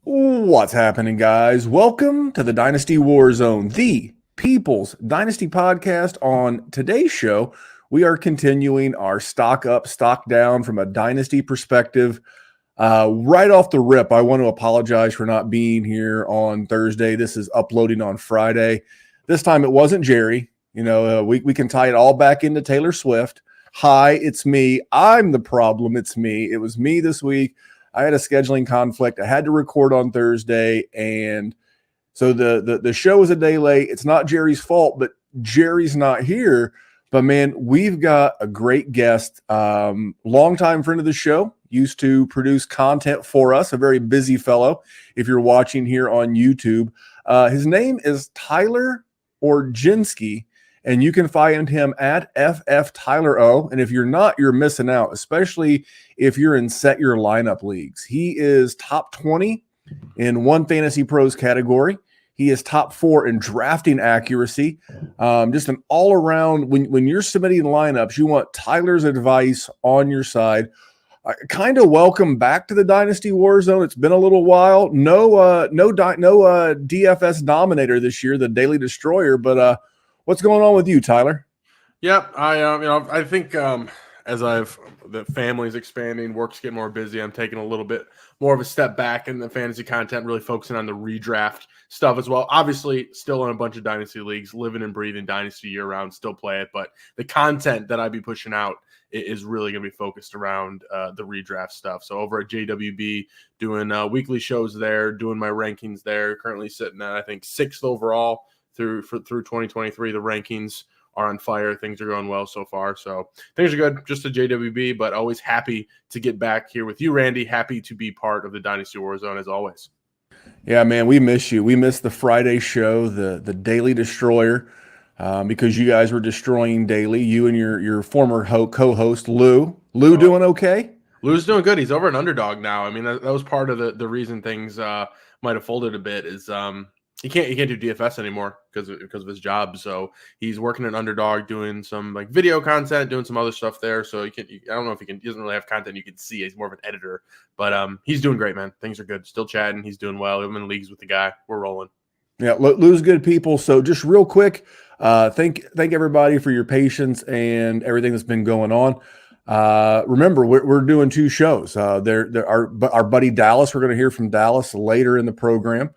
What's happening, guys? Welcome to the Dynasty War Zone, the People's Dynasty podcast. On today's show, we are continuing our stock up, stock down from a Dynasty perspective. Right off the rip, I want to apologize for not being here on Thursday. This is uploading on Friday. This time it wasn't Jerry. We can tie it all back into Taylor Swift. Hi, it's me. I'm the problem. It's me. It was me this week. I had a scheduling conflict. I had to record on Thursday, and so the show was a day late. It's not Jerry's fault, but Jerry's not here. But, man, we've got a great guest, longtime friend of the show, used to produce content for us, a very busy fellow, if you're watching here on YouTube. His name is Tyler Orginski, and you can find him at FFTylerO. And if you're not, you're missing out, especially if you're in Set Your Lineup leagues. He is top 20 in one Fantasy Pros category. He is top 4 in drafting accuracy. Just an all-around, when you're submitting lineups, you want Tyler's advice on your side. Kind of welcome back to the Dynasty War Zone. It's been a little while. No DFS Dominator this year, the Daily Destroyer, but what's going on with you, Tyler? Yep, I think as the family's expanding, work's getting more busy, I'm taking a little bit more of a step back in the fantasy content, really focusing on the redraft stuff as well. Obviously, still in a bunch of Dynasty leagues, living and breathing Dynasty year-round, still play it, but the content that I'd be pushing out is really going to be focused around the redraft stuff. So over at JWB, doing weekly shows there, doing my rankings there, currently sitting at, I think, 6th overall through 2023. The rankings are on fire. Things are going well so far. So things are good, just a JWB, but always happy to get back here with you, Randy. Happy to be part of the Dynasty War Zone as always. Yeah, man, we miss you. We miss the Friday show, the Daily Destroyer, because you guys were destroying daily. You and your former co-host, Lou. Lou doing okay? Lou's doing good. He's over an Underdog now. I mean, that was part of the reason things might have folded a bit is he can't do DFS anymore because of his job. So he's working an Underdog, doing some like video content, doing some other stuff there. So I don't know if he doesn't really have content you can see. He's more of an editor, but he's doing great, man. Things are good. Still chatting. He's doing well. I'm in leagues with the guy. We're rolling. Yeah, Lou's good people. So just real quick, thank everybody for your patience and everything that's been going on. Remember, we're doing 2 shows. Our buddy Dallas. We're going to hear from Dallas later in the program.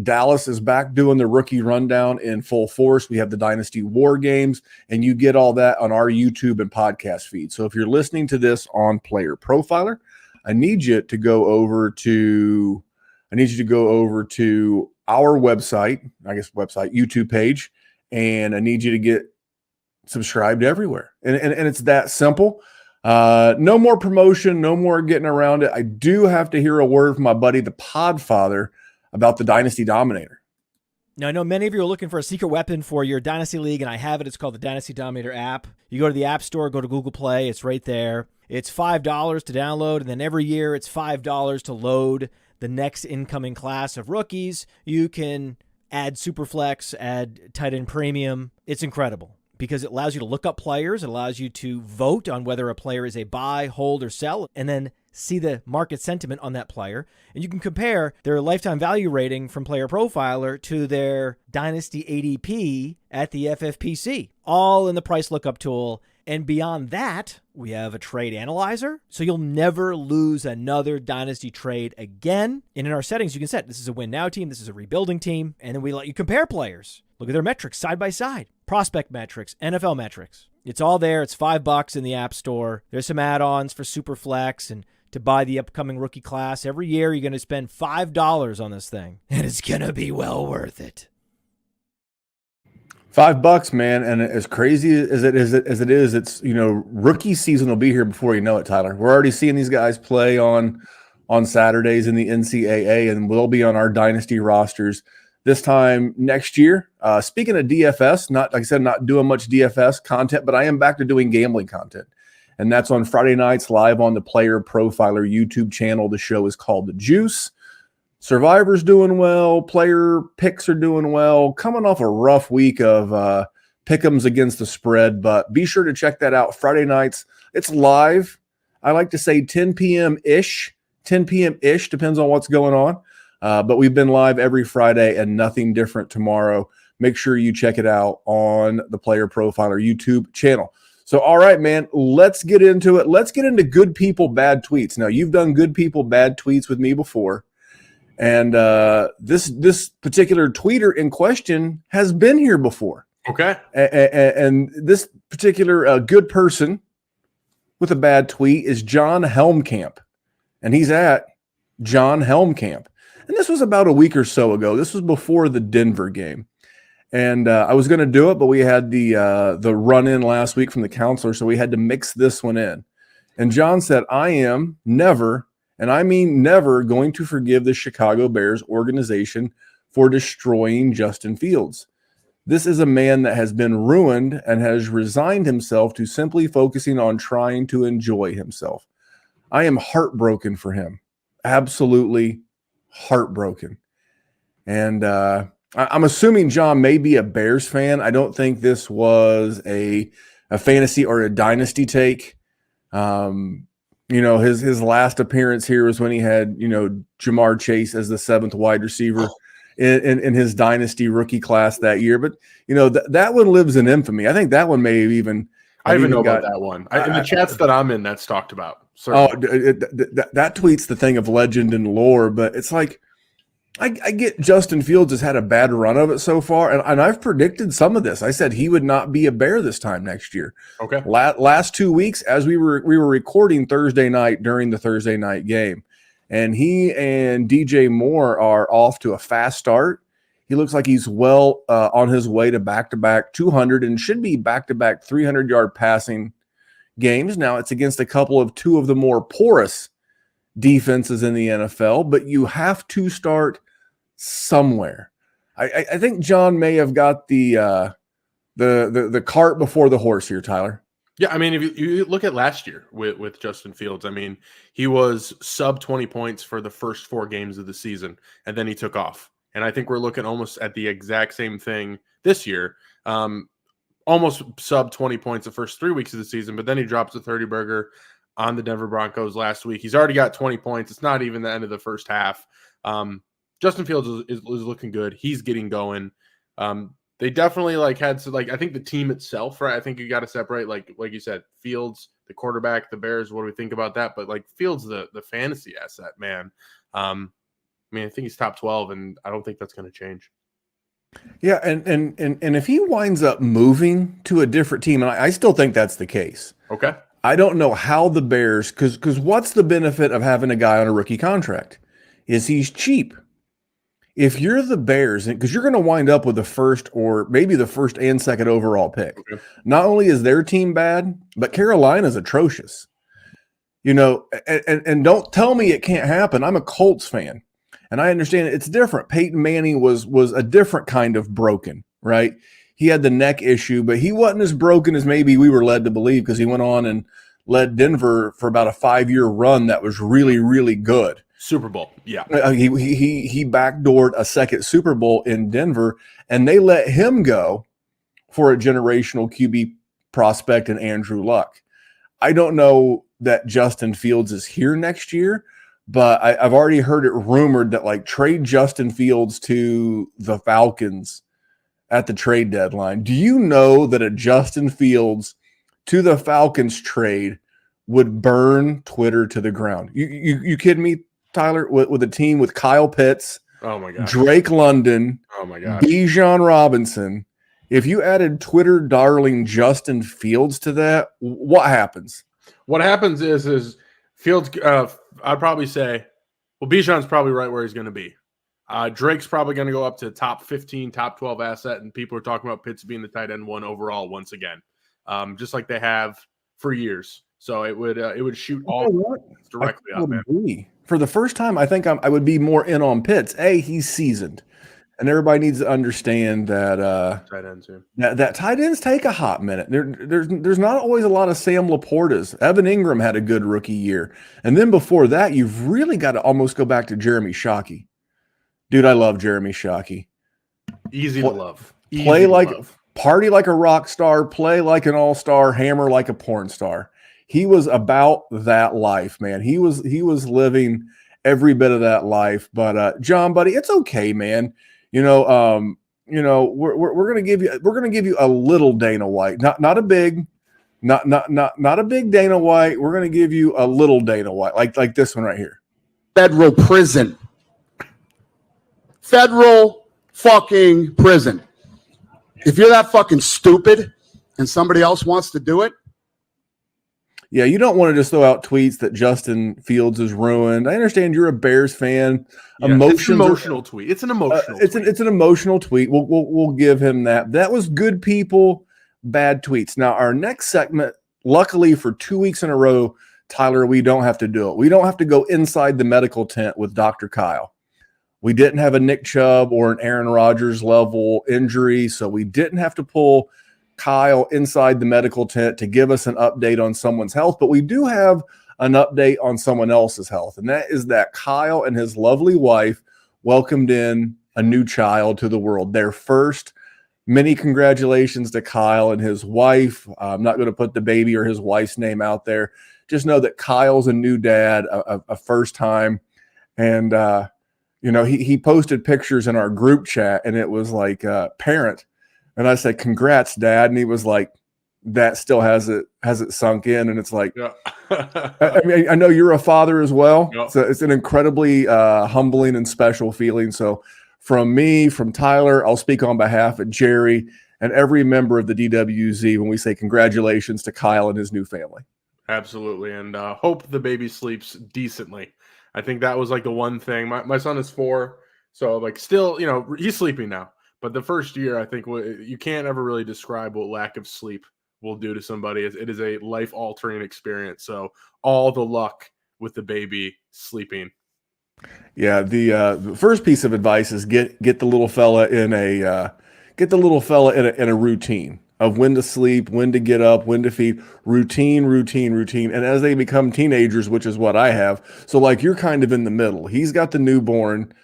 Dallas is back doing the rookie rundown in full force. We have the Dynasty War Games, and you get all that on our YouTube and podcast feed. So if you're listening to this on Player Profiler, I need you to go over to our website, YouTube page, and I need you to get subscribed everywhere. And it's that simple. No more promotion, no more getting around it. I do have to hear a word from my buddy, the Podfather, about the Dynasty Dominator. Now, I know many of you are looking for a secret weapon for your Dynasty League, and I have it. It's called the Dynasty Dominator app. You go to the App Store, go to Google Play. It's right there. It's $5 to download, and then every year it's $5 to load the next incoming class of rookies. You can add superflex, add tight end premium. It's incredible because it allows you to look up players. It allows you to vote on whether a player is a buy, hold, or sell, and then see the market sentiment on that player. And you can compare their lifetime value rating from Player Profiler to their Dynasty ADP at the FFPC, all in the price lookup tool. And beyond that, we have a trade analyzer, so you'll never lose another Dynasty trade again. And in our settings, you can set this is a win now team, this is a rebuilding team, and then we let you compare players. Look at their metrics side by side, prospect metrics, NFL metrics. It's all there. It's $5 in the App Store. There's some add-ons for Superflex and to buy the upcoming rookie class. Every year, you're going to spend $5 on this thing, and it's going to be well worth it. $5, man, and as crazy as it is, it's rookie season will be here before you know it, Tyler. We're already seeing these guys play on Saturdays in the NCAA, and we'll be on our Dynasty rosters this time next year. Speaking of DFS, not doing much DFS content, but I am back to doing gambling content. And that's on Friday nights live on the Player Profiler YouTube channel. The show is called The Juice. Survivor's doing well. Player picks are doing well. Coming off a rough week of pick'ems against the spread, but be sure to check that out Friday nights. It's live. I like to say 10 p.m.-ish. 10 p.m.-ish, depends on what's going on. But we've been live every Friday and nothing different tomorrow. Make sure you check it out on the Player Profiler YouTube channel. So, all right, man, let's get into it. Let's get into good people, bad tweets. Now, you've done good people, bad tweets with me before. And this particular tweeter in question has been here before. Okay. And this particular good person with a bad tweet is John Helmkamp. And he's at John Helmkamp. And this was about a week or so ago. This was before the Denver game. And I was going to do it, but we had the run-in last week from the counselor, so we had to mix this one in. And John said, I am never, and I mean never, going to forgive the Chicago Bears organization for destroying Justin Fields. This is a man that has been ruined and has resigned himself to simply focusing on trying to enjoy himself. I am heartbroken for him. Absolutely heartbroken. And I'm assuming John may be a Bears fan. I don't think this was a fantasy or a dynasty take. His last appearance here was when he had, Jamar Chase as the 7th wide receiver in his dynasty rookie class that year. But, that one lives in infamy. I think that one may have even – I even know about that one. In the chats that I'm in, that's talked about. Certainly. That tweet's the thing of legend and lore, but it's like I get Justin Fields has had a bad run of it so far, and I've predicted some of this. I said he would not be a Bear this time next year. Okay. Last 2 weeks, as we were recording Thursday night during the Thursday night game, and he and DJ Moore are off to a fast start. He looks like he's well on his way to back-to-back 200 and should be back-to-back 300-yard passing games. Now, it's against two of the more porous defenses in the NFL, but you have to start somewhere. I think John may have got the cart before the horse here, Tyler. Yeah, I mean, if you look at last year with Justin Fields, I mean, he was sub 20 points for the first 4 games of the season, and then he took off. And I think we're looking almost at the exact same thing this year. Almost sub 20 points the first 3 weeks of the season, but then he drops a 30-burger on the Denver Broncos last week. He's already got 20 points. It's not even the end of the first half. Justin Fields is looking good. He's getting going. They definitely had to I think the team itself, right? I think you got to separate like you said, Fields, the quarterback, the Bears. What do we think about that? But Fields, the fantasy asset, man. I think he's top 12, and I don't think that's going to change. Yeah, and if he winds up moving to a different team, and I still think that's the case. Okay. I don't know how the Bears, because what's the benefit of having a guy on a rookie contract? Is he's cheap. If you're the Bears, because you're going to wind up with the first or maybe the first and second overall pick. Okay. Not only is their team bad, but Carolina's atrocious. And don't tell me it can't happen. I'm a Colts fan, and I understand it's different. Peyton Manning was a different kind of broken, right? He had the neck issue, but he wasn't as broken as maybe we were led to believe, because he went on and led Denver for about a 5-year run that was really, really good. Super Bowl, yeah. He backdoored a second Super Bowl in Denver, and they let him go for a generational QB prospect in Andrew Luck. I don't know that Justin Fields is here next year, but I've already heard it rumored that trade Justin Fields to the Falcons at the trade deadline. Do you know that a Justin Fields to the Falcons trade would burn Twitter to the ground? You kidding me, Tyler? With a team with Kyle Pitts, oh my god, Drake London, oh my god, Bijan Robinson. If you added Twitter darling Justin Fields to that, what happens? What happens is Fields. I'd probably say, well, Bijan's probably right where he's going to be. Drake's probably going to go up to top 15, top 12 asset, and people are talking about Pitts being the tight end 1 overall once again, just like they have for years. So it would shoot all directly up, man. For the first time, I think I would be more in on Pitts. He's seasoned, and everybody needs to understand that tight ends too. That tight ends take a hot minute. There's not always a lot of Sam Laportas. Evan Ingram had a good rookie year, and then before that, you've really got to almost go back to Jeremy Shockey. Dude, I love Jeremy Shockey. Easy to love. Party like a rock star, play like an all-star, hammer like a porn star. he was about that life, man. He was living every bit of that life. But John, buddy, it's okay, man. We're gonna give you a little Dana White, not a big, not a big Dana White. We're gonna give you a little Dana White, like this one right here. Federal prison. Federal fucking prison. If you're that fucking stupid and somebody else wants to do it. Yeah, you don't want to just throw out tweets that Justin Fields is ruined. I understand you're a Bears fan. Yeah, it's an emotional tweet. It's an emotional. It's an emotional tweet. We'll give him that. That was good people, bad tweets. Now our next segment, luckily for 2 weeks in a row, Tyler, we don't have to do it. We don't have to go inside the medical tent with Dr. Kyle. We didn't have a Nick Chubb or an Aaron Rodgers level injury, so we didn't have to pull Kyle inside the medical tent to give us an update on someone's health, but we do have an update on someone else's health, and that is that Kyle and his lovely wife welcomed in a new child to the world, their first. Many congratulations to Kyle and his wife. I'm not going to put the baby or his wife's name out there. Just know that Kyle's a new dad, a first time, and he posted pictures in our group chat, and it was like parent. And I said, "Congrats, Dad." And he was like, "That still hasn't sunk in." And it's like, yeah. I mean, I know you're a father as well. Yeah. So it's an incredibly humbling and special feeling. So from me, from Tyler, I'll speak on behalf of Jerry and every member of the DWZ when we say congratulations to Kyle and his new family. Absolutely. And hope the baby sleeps decently. I think that was like the one thing. My son is 4. So like still, he's sleeping now. But the first year, I think you can't ever really describe what lack of sleep will do to somebody. It is a life-altering experience. So all the luck with the baby sleeping. Yeah, the first piece of advice is get the little fella in a routine of when to sleep, when to get up, when to feed. Routine. And as they become teenagers, which is what I have, so like you're kind of in the middle. He's got the newborn.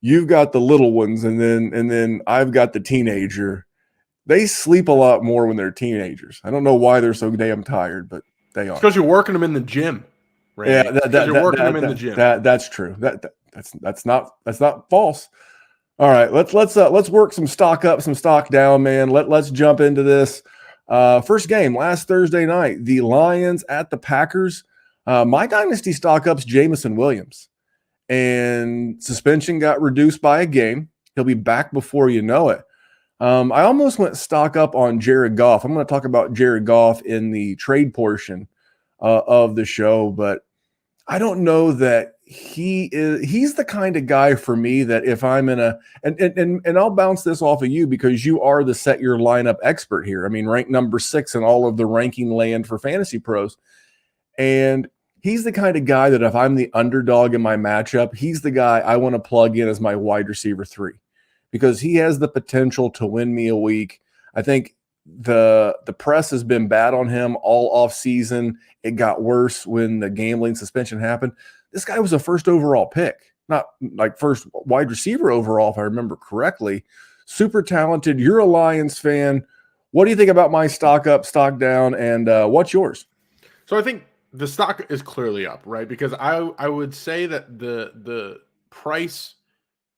You've got the little ones, and then I've got the teenager. They sleep a lot more when they're teenagers. I don't know why they're so damn tired, but they are. Because you're working them in the gym, Randy. Yeah, you're working them in the gym. That's true. That's not false. All right, let's work some stock up, some stock down, man. Let's jump into this. First game last Thursday night, the Lions at the Packers. My dynasty stock up's Jameson Williams. And suspension got reduced by a game. He'll be back before you know it. I almost went stock up on Jared Goff. I'm going to talk about Jared Goff in the trade portion of the show, but I don't know that he's the kind of guy for me that if I'm in and I'll bounce this off of you because you are the set your lineup expert here. I mean, ranked number 6 in all of the ranking land for fantasy pros. And he's the kind of guy that if I'm the underdog in my matchup, he's the guy I want to plug in as my wide receiver 3 because he has the potential to win me a week. I think the press has been bad on him all off season. It got worse when the gambling suspension happened. This guy was a first overall pick, not like first wide receiver overall, if I remember correctly. Super talented. You're a Lions fan. What do you think about my stock up, stock down, and what's yours? So I think the stock is clearly up, right? Because I would say that the price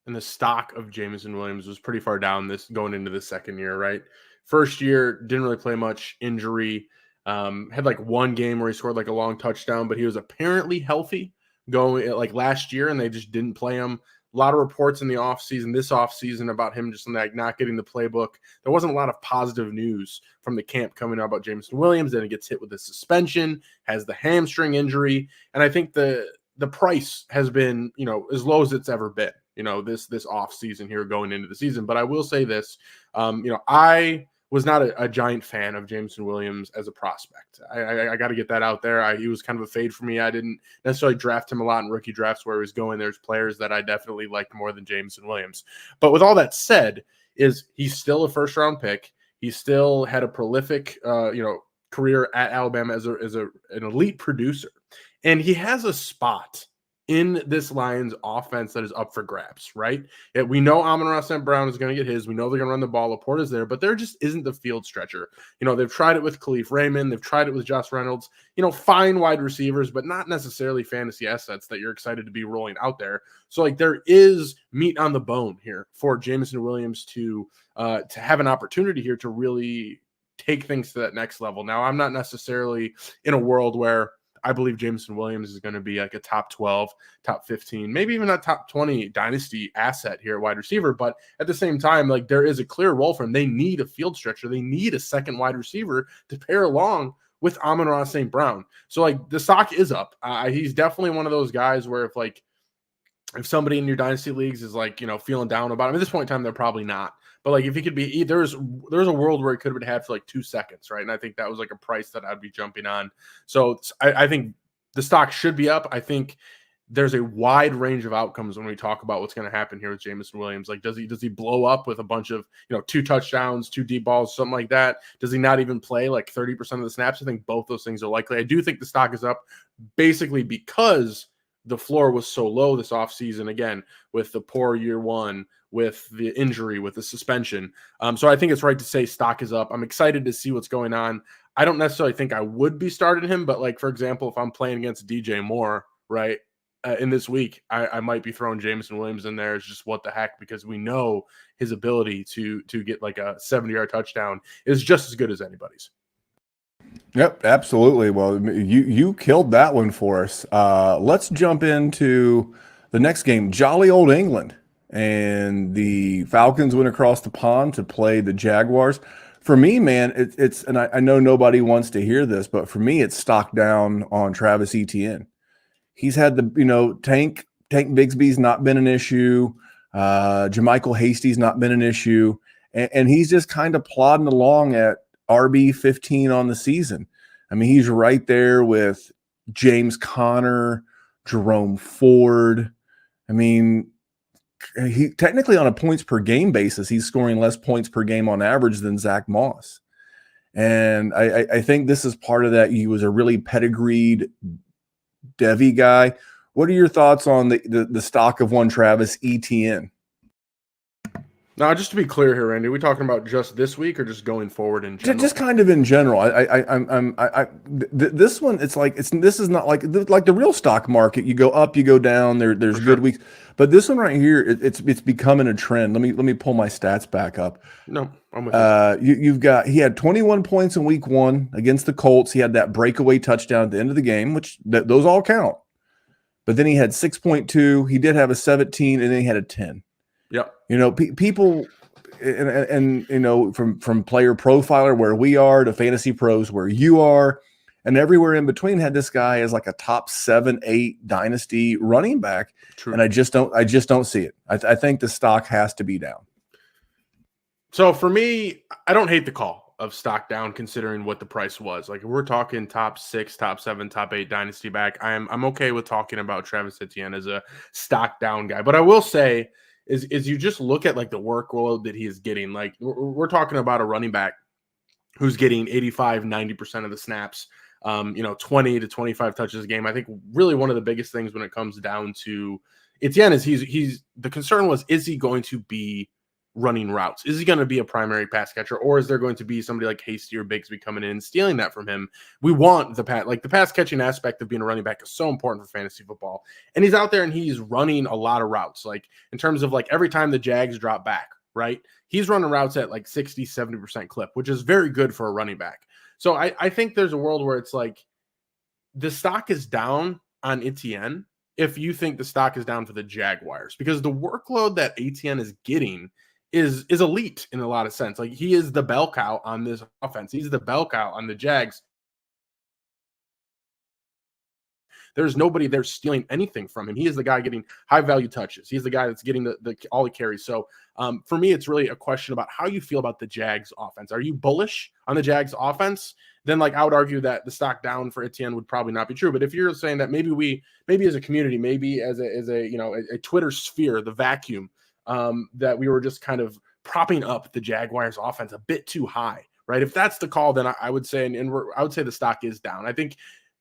and the stock of Jameson Williams was pretty far down this going into the second year, right? First year, didn't really play much, injury, had like one game where he scored like a long touchdown, but he was apparently healthy going like last year and they just didn't play him. A lot of reports in the this offseason about him just like not getting the playbook. There wasn't a lot of positive news from the camp coming out about Jameson Williams. Then he gets hit with a suspension, has the hamstring injury. And I think the price has been, as low as it's ever been, this off season here going into the season. But I will say this, I was not a giant fan of Jameson Williams as a prospect. I got to get that out there. He was kind of a fade for me. I didn't necessarily draft him a lot in rookie drafts where he was going. There's players that I definitely liked more than Jameson Williams. But with all that said, he's still a first-round pick. He still had a prolific, career at Alabama as an elite producer. And he has a spot in this Lions offense that is up for grabs, right? We know Amon-Ra St. Brown is going to get his. We know they're going to run the ball. Laporta's there, but there just isn't the field stretcher. They've tried it with Khalif Raymond. They've tried it with Josh Reynolds. Fine wide receivers, but not necessarily fantasy assets that you're excited to be rolling out there. So, there is meat on the bone here for Jameson Williams to have an opportunity here to really take things to that next level. Now, I'm not necessarily in a world where I believe Jameson Williams is going to be like a top 12, top 15, maybe even a top 20 dynasty asset here at wide receiver. But at the same time, there is a clear role for him. They need a field stretcher. They need a second wide receiver to pair along with Amon-Ra St. Brown. So the stock is up. He's definitely one of those guys where if somebody in your dynasty leagues is feeling down about him, at this point in time, they're probably not. But if he could be, there's a world where it could have been had for 2 seconds, right? And I think that was a price that I'd be jumping on. So I think the stock should be up. I think there's a wide range of outcomes when we talk about what's going to happen here with Jameson Williams. Does he blow up with a bunch of 2 touchdowns, 2 deep balls, something like that? Does he not even play 30% of the snaps? I think both those things are likely. I do think the stock is up basically because the floor was so low this offseason, again, with the poor year one, with the injury, with the suspension. So I think it's right to say stock is up. I'm excited to see what's going on. I don't necessarily think I would be starting him, but for example, if I'm playing against DJ Moore, right, in this week, I might be throwing Jameson Williams in there as just what the heck, because we know his ability to get a 70-yard touchdown is just as good as anybody's. Yep, absolutely. Well, you killed that one for us. Let's jump into the next game, jolly old England. And the Falcons went across the pond to play the Jaguars. For me, man, it's and I know nobody wants to hear this, but for me, it's stock down on Travis Etienne. He's had Tank Bigsby's not been an issue. Jermichael Hasty's not been an issue. And he's just kind of plodding along at RB 15 on the season. I mean, he's right there with James Conner, Jerome Ford. I mean, he technically on a points per game basis, he's scoring less points per game on average than Zach Moss. And I think this is part of that. He was a really pedigreed Devy guy. What are your thoughts on the stock of one Travis Etienne? Now, just to be clear here, Randy, are we talking about just this week or just going forward in general? Just kind of in general. This one, this is not like the real stock market. You go up, you go down. There's good weeks, but this one right here, it's becoming a trend. Let me pull my stats back up. No, I'm with you. He had 21 points in week 1 against the Colts. He had that breakaway touchdown at the end of the game, which those all count. But then he had 6.2. He did have a 17, and then he had a 10. Yep. People and from Player Profiler where we are to Fantasy Pros where you are and everywhere in between had this guy as a top 7-8 dynasty running back. True. And I just don't see it. I think the stock has to be down. So for me, I don't hate the call of stock down considering what the price was. If we're talking top 6, top 7, top 8 dynasty back, I'm okay with talking about Travis Etienne as a stock down guy. But I will say is you just look at the workload that he is getting. We're talking about a running back who's getting 85-90% of the snaps, 20 to 25 touches a game. I think really one of the biggest things when it comes down to Etienne is he's the concern was, is he going to be running routes? Is he going to be a primary pass catcher, or is there going to be somebody like Hasty or Bigsby coming in and stealing that from him? We want the pass catching aspect of being a running back is so important for fantasy football. And he's out there and he's running a lot of routes. In terms of every time the Jags drop back, right? He's running routes at 60-70% clip, which is very good for a running back. So I think there's a world where it's the stock is down on Etienne if you think the stock is down for the Jaguars, because the workload that Etienne is getting is elite in a lot of sense. He is the bell cow on this offense. He's the bell cow on the Jags. There's nobody there stealing anything from him. He is the guy getting high value touches. He's the guy that's getting the all the carries. So for me, it's really a question about how you feel about the Jags offense. Are you bullish on the Jags offense? Then I would argue that the stock down for Etienne would probably not be true. But if you're saying that maybe as a community, maybe as a Twitter sphere, the vacuum, that we were just kind of propping up the Jaguars offense a bit too high, right? If that's the call, then I would say, I would say the stock is down. I think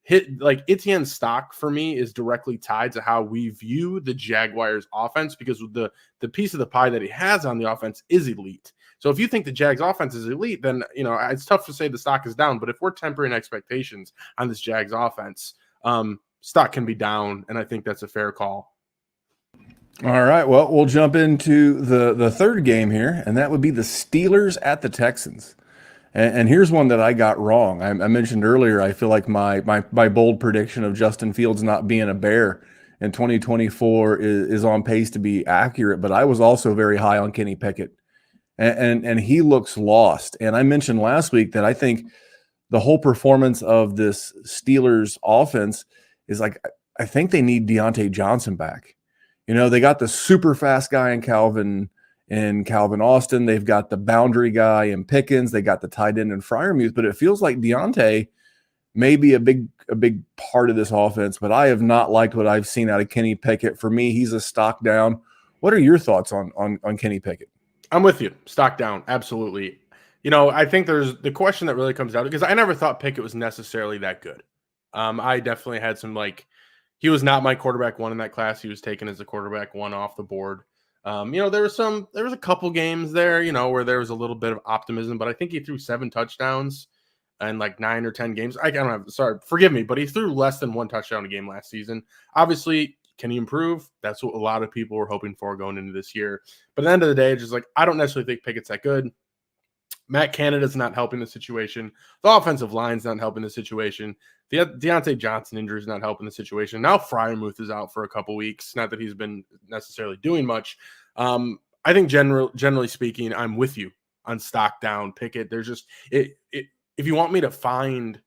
Etienne's stock for me is directly tied to how we view the Jaguars offense, because the piece of the pie that he has on the offense is elite. So if you think the Jags offense is elite, then it's tough to say the stock is down. But if we're tempering expectations on this Jags offense, stock can be down, and I think that's a fair call. All right, well, we'll jump into the third game here, and that would be the Steelers at the Texans. And here's one that I got wrong. I mentioned earlier, I feel like my bold prediction of Justin Fields not being a Bear in 2024 is on pace to be accurate, but I was also very high on Kenny Pickett. And he looks lost. And I mentioned last week that I think the whole performance of this Steelers offense is like, I think they need Deontay Johnson back. They got the super fast guy in Calvin Austin. They've got the boundary guy in Pickens. They got the tight end in Freiermuth, but it feels like Deontay may be a big part of this offense, but I have not liked what I've seen out of Kenny Pickett. For me, he's a stock down. What are your thoughts on Kenny Pickett? I'm with you. Stock down. Absolutely. I think there's the question that really comes down, because I never thought Pickett was necessarily that good. I definitely had some, he was not my quarterback one in that class. He was taken as a quarterback one off the board. There was a couple games there, where there was a little bit of optimism, but I think he threw 7 touchdowns in 9 or 10 games. Forgive me, but he threw less than 1 touchdown a game last season. Obviously, can he improve? That's what a lot of people were hoping for going into this year. But at the end of the day, just I don't necessarily think Pickett's that good. Matt Canada's not helping the situation. The offensive line's not helping the situation. The Deontay Johnson injury is not helping the situation. Now Freiermuth is out for a couple weeks. Not that he's been necessarily doing much. I think generally speaking, I'm with you on stock down Pickett. There's just if you want me to find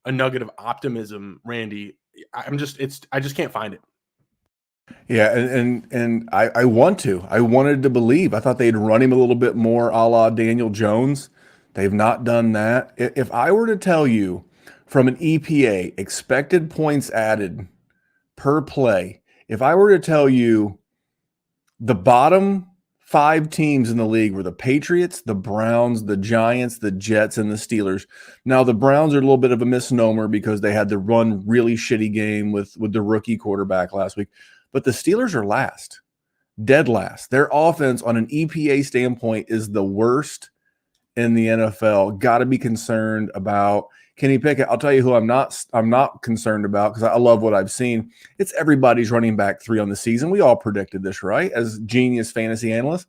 a nugget of optimism, Randy, I just can't find it. Yeah, and I wanted to believe. I thought they'd run him a little bit more a la Daniel Jones. They've not done that. If I were to tell you from an EPA, expected points added per play, if I were to tell you the bottom 5 teams in the league were the Patriots, the Browns, the Giants, the Jets, and the Steelers. Now, the Browns are a little bit of a misnomer because they had the run really shitty game with the rookie quarterback last week. But the Steelers are last, dead last. Their offense on an EPA standpoint is the worst in the NFL. Got to be concerned about Kenny Pickett. I'll tell you who I'm not concerned about, because I love what I've seen. It's everybody's running back 3 on the season. We all predicted this, right? As genius fantasy analysts.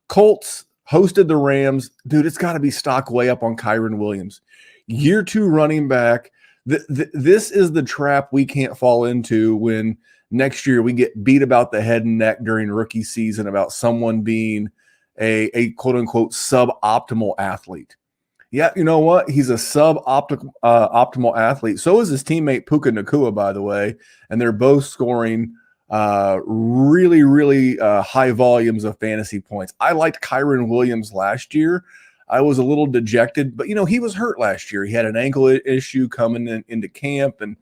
Colts hosted the Rams. Dude, it's got to be stock way up on Kyren Williams. Year 2 running back. This is the trap we can't fall into when next year we get beat about the head and neck during rookie season about someone being a quote-unquote suboptimal athlete. Yeah, you know what? He's a optimal athlete. So is his teammate Puka Nacua, by the way, and they're both scoring really, really high volumes of fantasy points. I liked Kyren Williams last year. I was a little dejected, but, he was hurt last year. He had an ankle issue coming into camp and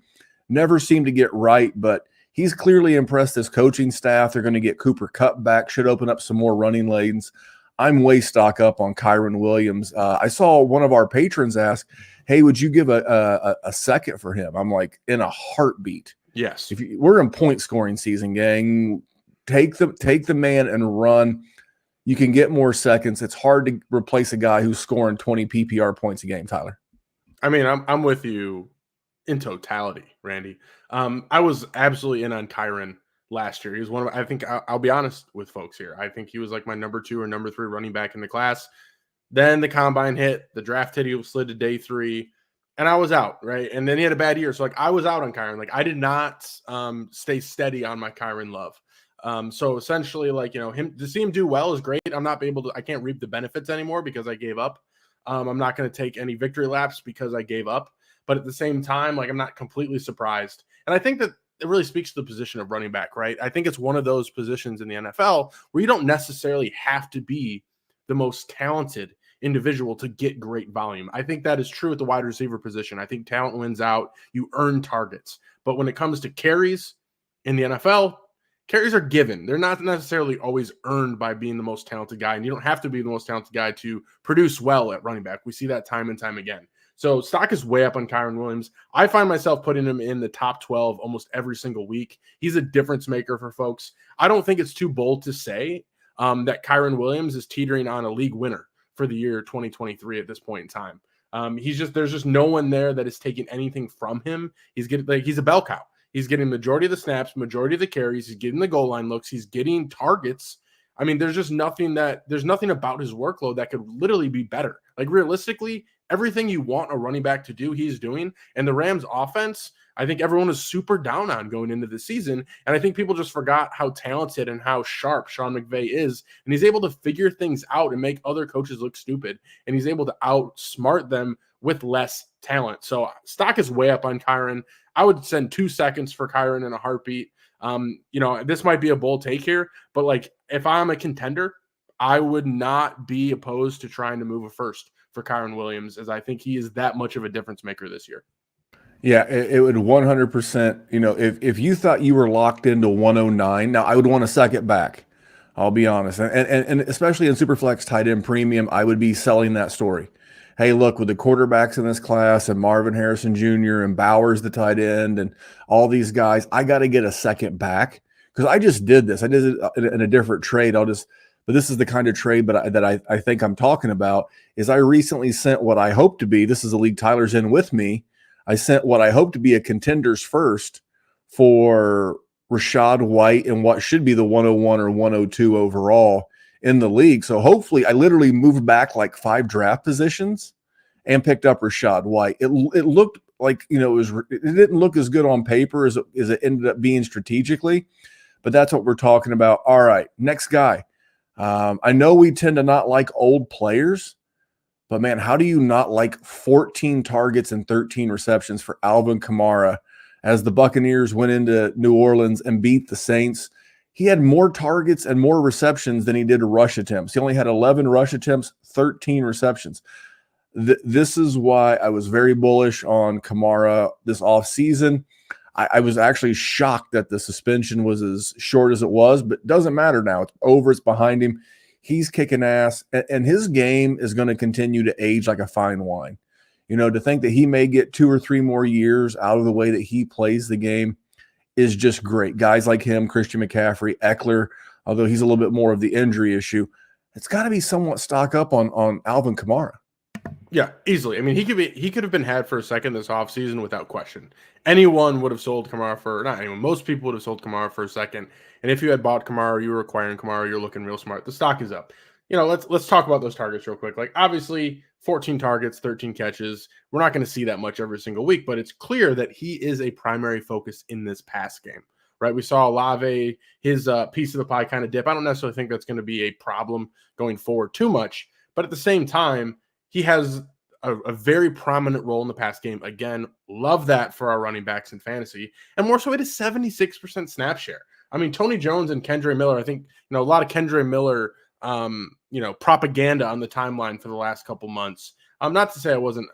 never seemed to get right, but he's clearly impressed his coaching staff. They're going to get Cooper Kupp back, should open up some more running lanes. I'm way stock up on Kyren Williams. I saw one of our patrons ask, hey, would you give a second for him? I'm like, in a heartbeat. Yes. We're in point scoring season, gang. Take the man and run. You can get more seconds. It's hard to replace a guy who's scoring 20 PPR points a game, Tyler. I mean, I'm with you in totality, Randy. I was absolutely in on Kyren last year. He was one of, I think I'll be honest with folks here. I think he was like my number 2 or number 3 running back in the class. Then the combine hit, the draft hit, he slid to day 3, and I was out, right? And then he had a bad year. So I was out on Kyren. I did not stay steady on my Kyren love. So essentially him to see him do well is great. I can't reap the benefits anymore because I gave up. I'm not going to take any victory laps because I gave up. But at the same time, I'm not completely surprised. And I think that it really speaks to the position of running back, right? I think it's one of those positions in the NFL where you don't necessarily have to be the most talented individual to get great volume. I think that is true at the wide receiver position. I think talent wins out. You earn targets. But when it comes to carries in the NFL, carries are given. They're not necessarily always earned by being the most talented guy. And you don't have to be the most talented guy to produce well at running back. We see that time and time again. So stock is way up on Kyren Williams. I find myself putting him in the top 12 almost every single week. He's a difference maker for folks. I don't think it's too bold to say that Kyren Williams is teetering on a league winner for the year 2023 at this point in time. There's just no one there that is taking anything from him. He's a bell cow. He's getting majority of the snaps, majority of the carries. He's getting the goal line looks. He's getting targets. I mean, there's nothing about his workload that could literally be better. Like realistically, everything you want a running back to do, he's doing. And the Rams offense, I think everyone is super down on going into the season. And I think people just forgot how talented and how sharp Sean McVay is. And he's able to figure things out and make other coaches look stupid. And he's able to outsmart them with less talent. So stock is way up on Kyren. I would send 2 seconds for Kyren in a heartbeat. This might be a bold take here, but like if I'm a contender, I would not be opposed to trying to move a first for Kyren Williams, as I think he is that much of a difference maker this year. Yeah, it would 100%. If you thought you were locked into 109, now I would want to suck it back. I'll be honest. And especially in Superflex tight end premium, I would be selling that story. Hey, look, with the quarterbacks in this class and Marvin Harrison Jr. and Bowers, the tight end, and all these guys, I got to get a second back because I just did this. I did it in a different trade. But this is the kind of trade that I think I'm talking about is I recently sent what I hope to be, this is a league Tyler's in with me, I sent what I hope to be a contender's first for Rachaad White and what should be the 101 or 102 overall in the league. So hopefully I literally moved back like 5 draft positions and picked up Rachaad White. It looked like, it didn't look as good on paper as it ended up being strategically, but that's what we're talking about. All right, next guy. I know we tend to not like old players, but man, how do you not like 14 targets and 13 receptions for Alvin Kamara as the Buccaneers went into New Orleans and beat the Saints? He had more targets and more receptions than he did rush attempts. He only had 11 rush attempts, 13 receptions. This is why I was very bullish on Kamara this offseason. I was actually shocked that the suspension was as short as it was, but it doesn't matter now. It's over. It's behind him. He's kicking ass, and his game is going to continue to age like a fine wine. To think that he may get 2 or 3 more years out of the way that he plays the game is just great. Guys like him, Christian McCaffrey, Eckler, although he's a little bit more of the injury issue, it's got to be somewhat stock up on Alvin Kamara. Yeah, easily. I mean, he could have been had for a second this offseason without question. Anyone would have sold Kamara for, not anyone, most people would have sold Kamara for a second. And if you had bought Kamara, you were acquiring Kamara, you're looking real smart. The stock is up. Let's talk about those targets real quick. Like, obviously, 14 targets, 13 catches. We're not going to see that much every single week, but it's clear that he is a primary focus in this pass game, right? We saw Olave, his piece of the pie kind of dip. I don't necessarily think that's going to be a problem going forward too much, but at the same time, he has a very prominent role in the pass game. Again, love that for our running backs in fantasy, and more so it is 76% snap share. I mean, Tony Jones and Kendre Miller, I think, a lot of Kendre Miller propaganda on the timeline for the last couple months. Not to say I wasn't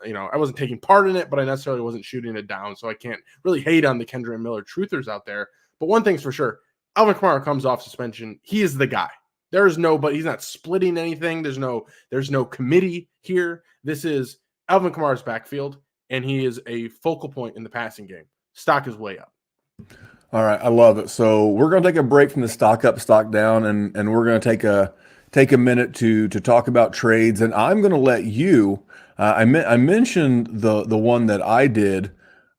taking part in it, but I necessarily wasn't shooting it down. So I can't really hate on the Kendre Miller truthers out there. But one thing's for sure, Alvin Kamara comes off suspension. He is the guy. There's nobody. He's not splitting anything. There's no committee here. This is Alvin Kamara's backfield, and he is a focal point in the passing game. Stock is way up. All right, I love it. So we're going to take a break from the stock up, stock down, and we're going to take a minute to talk about trades. And I'm going to let you. I mentioned the one that I did,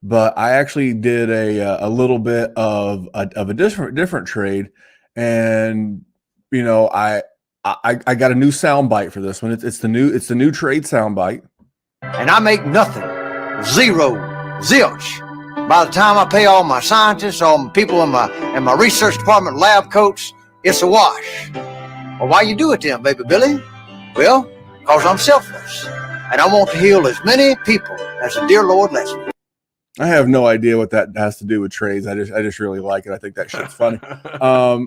but I actually did a little bit of a different trade, and I got a new sound bite for this one. It's the new trade sound bite. And I make nothing, zero, zilch. By the time I pay all my scientists, all my people in my research department, lab coats, it's a wash. Well, why you do it then, baby Billy? Well, because I'm selfless, and I want to heal as many people as the dear Lord lets me. I have no idea what that has to do with trades. I just really like it. I think that shit's funny.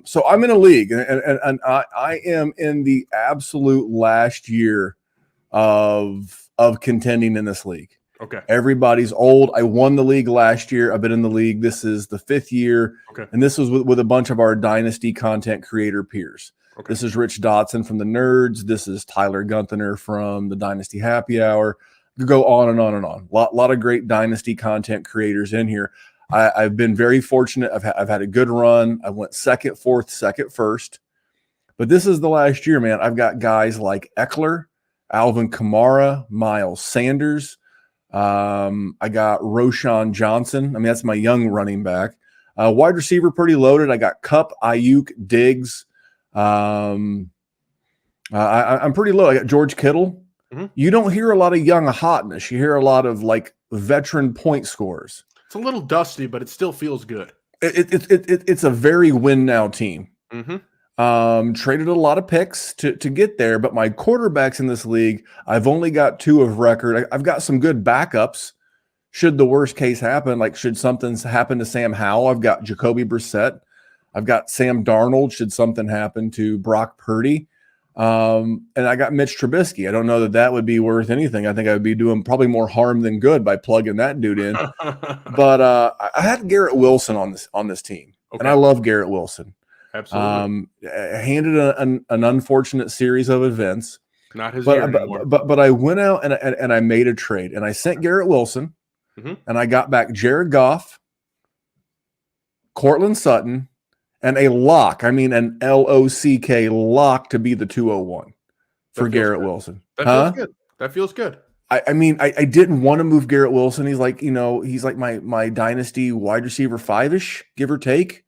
So I'm in a league, and I am in the absolute last year of contending in this league. Okay. Everybody's old. I won the league last year. I've been in the league. This is the 5th year. Okay. And this was with a bunch of our Dynasty content creator peers. Okay. This is Rich Dotson from the Nerds. This is Tyler Gunther from the Dynasty Happy Hour. go on and on and on. Lot of great Dynasty content creators in here. I've been very fortunate. I've had a good run. I went second, fourth, second, first. But this is the last year, man. I've got guys like Eckler, Alvin Kamara, Miles Sanders. I got Roshan Johnson. I mean, that's my young running back. Wide receiver, pretty loaded. I got Kupp, Ayuk, Diggs. I'm pretty low. I got George Kittle. Mm-hmm. You don't hear a lot of young hotness. You hear a lot of like veteran point scorers. It's a little dusty, but it still feels good. It's a very win now team. Mm-hmm. Traded a lot of picks to get there, but my quarterbacks in this league, I've only got 2 of record. I've got some good backups. Should the worst case happen, like should something happen to Sam Howell, I've got Jacoby Brissett. I've got Sam Darnold. Should something happen to Brock Purdy, and I got Mitch Trubisky. I don't know that would be worth anything. I think I would be doing probably more harm than good by plugging that dude in. But I had Garrett Wilson on this team, and I love Garrett Wilson. Absolutely. Handed an unfortunate series of events. Not his year anymore. But I went out and I made a trade, and I sent Garrett Wilson, and I got back Jared Goff, Cortland Sutton, and a lock. I mean, an LOCK lock to be the 201 for Garrett Wilson. That feels good. That feels good. I mean, I didn't want to move Garrett Wilson. He's like, he's like my dynasty wide receiver 5-ish, give or take.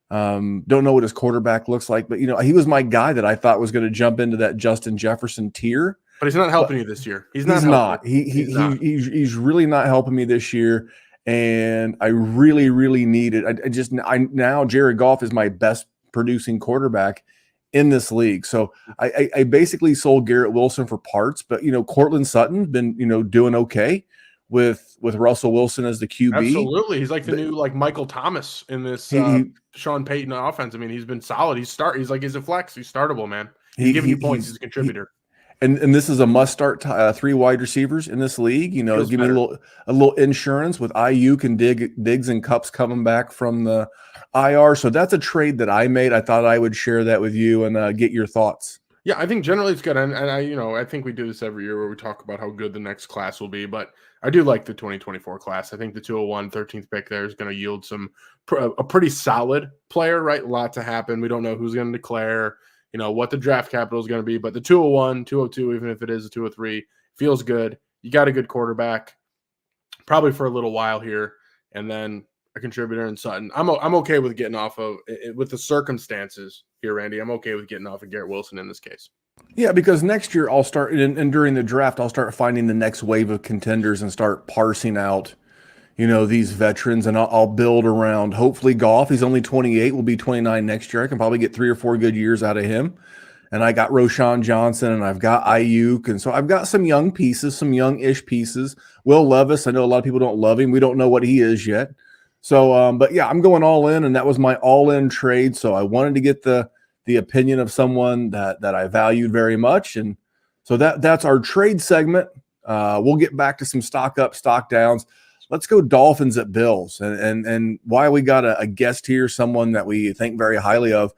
Don't know what his quarterback looks like, but he was my guy that I thought was going to jump into that Justin Jefferson tier. But he's not helping you this year. He's not. He's really not helping me this year, and I really, really need it. Now Jared Goff is my best producing quarterback in this league. So I basically sold Garrett Wilson for parts, but Cortland Sutton's been doing okay with Russell Wilson as the QB. Absolutely, he's like the new Michael Thomas in this Sean Payton offense. I mean, he's been solid. He's a flex. He's startable, man. He's giving you points. He's a contributor. And this is a must start 3 wide receivers in this league. Give me a little insurance with Ayuk and Diggs and Kupps coming back from the IR. So that's a trade that I made. I thought I would share that with you and get your thoughts. Yeah, I think generally it's good, and I think we do this every year where we talk about how good the next class will be. But I do like the 2024 class. I think the 201 13th pick there is going to yield a pretty solid player. Right, a lot to happen. We don't know who's going to declare. What the draft capital is going to be, but the 201, 202, even if it is a 203, feels good. You got a good quarterback, probably for a little while here, and then a contributor in Sutton. I'm okay with getting off of with the circumstances here, Randy. I'm okay with getting off of Garrett Wilson in this case. Yeah, because next year I'll start, and during the draft I'll start finding the next wave of contenders and start parsing out these veterans, and I'll build around, hopefully, Goff. He's only 28, will be 29 next year. I can probably get 3 or 4 good years out of him. And I got Roshan Johnson, and I've got Ayuk. And so I've got some young pieces, some young-ish pieces. Will Levis, I know a lot of people don't love him. We don't know what he is yet. So, but yeah, I'm going all in, and that was my all-in trade. So I wanted to get the opinion of someone that I valued very much. And so that's our trade segment. We'll get back to some stock up, stock downs. Let's go Dolphins at Bills, and why we got a guest here, someone that we think very highly of.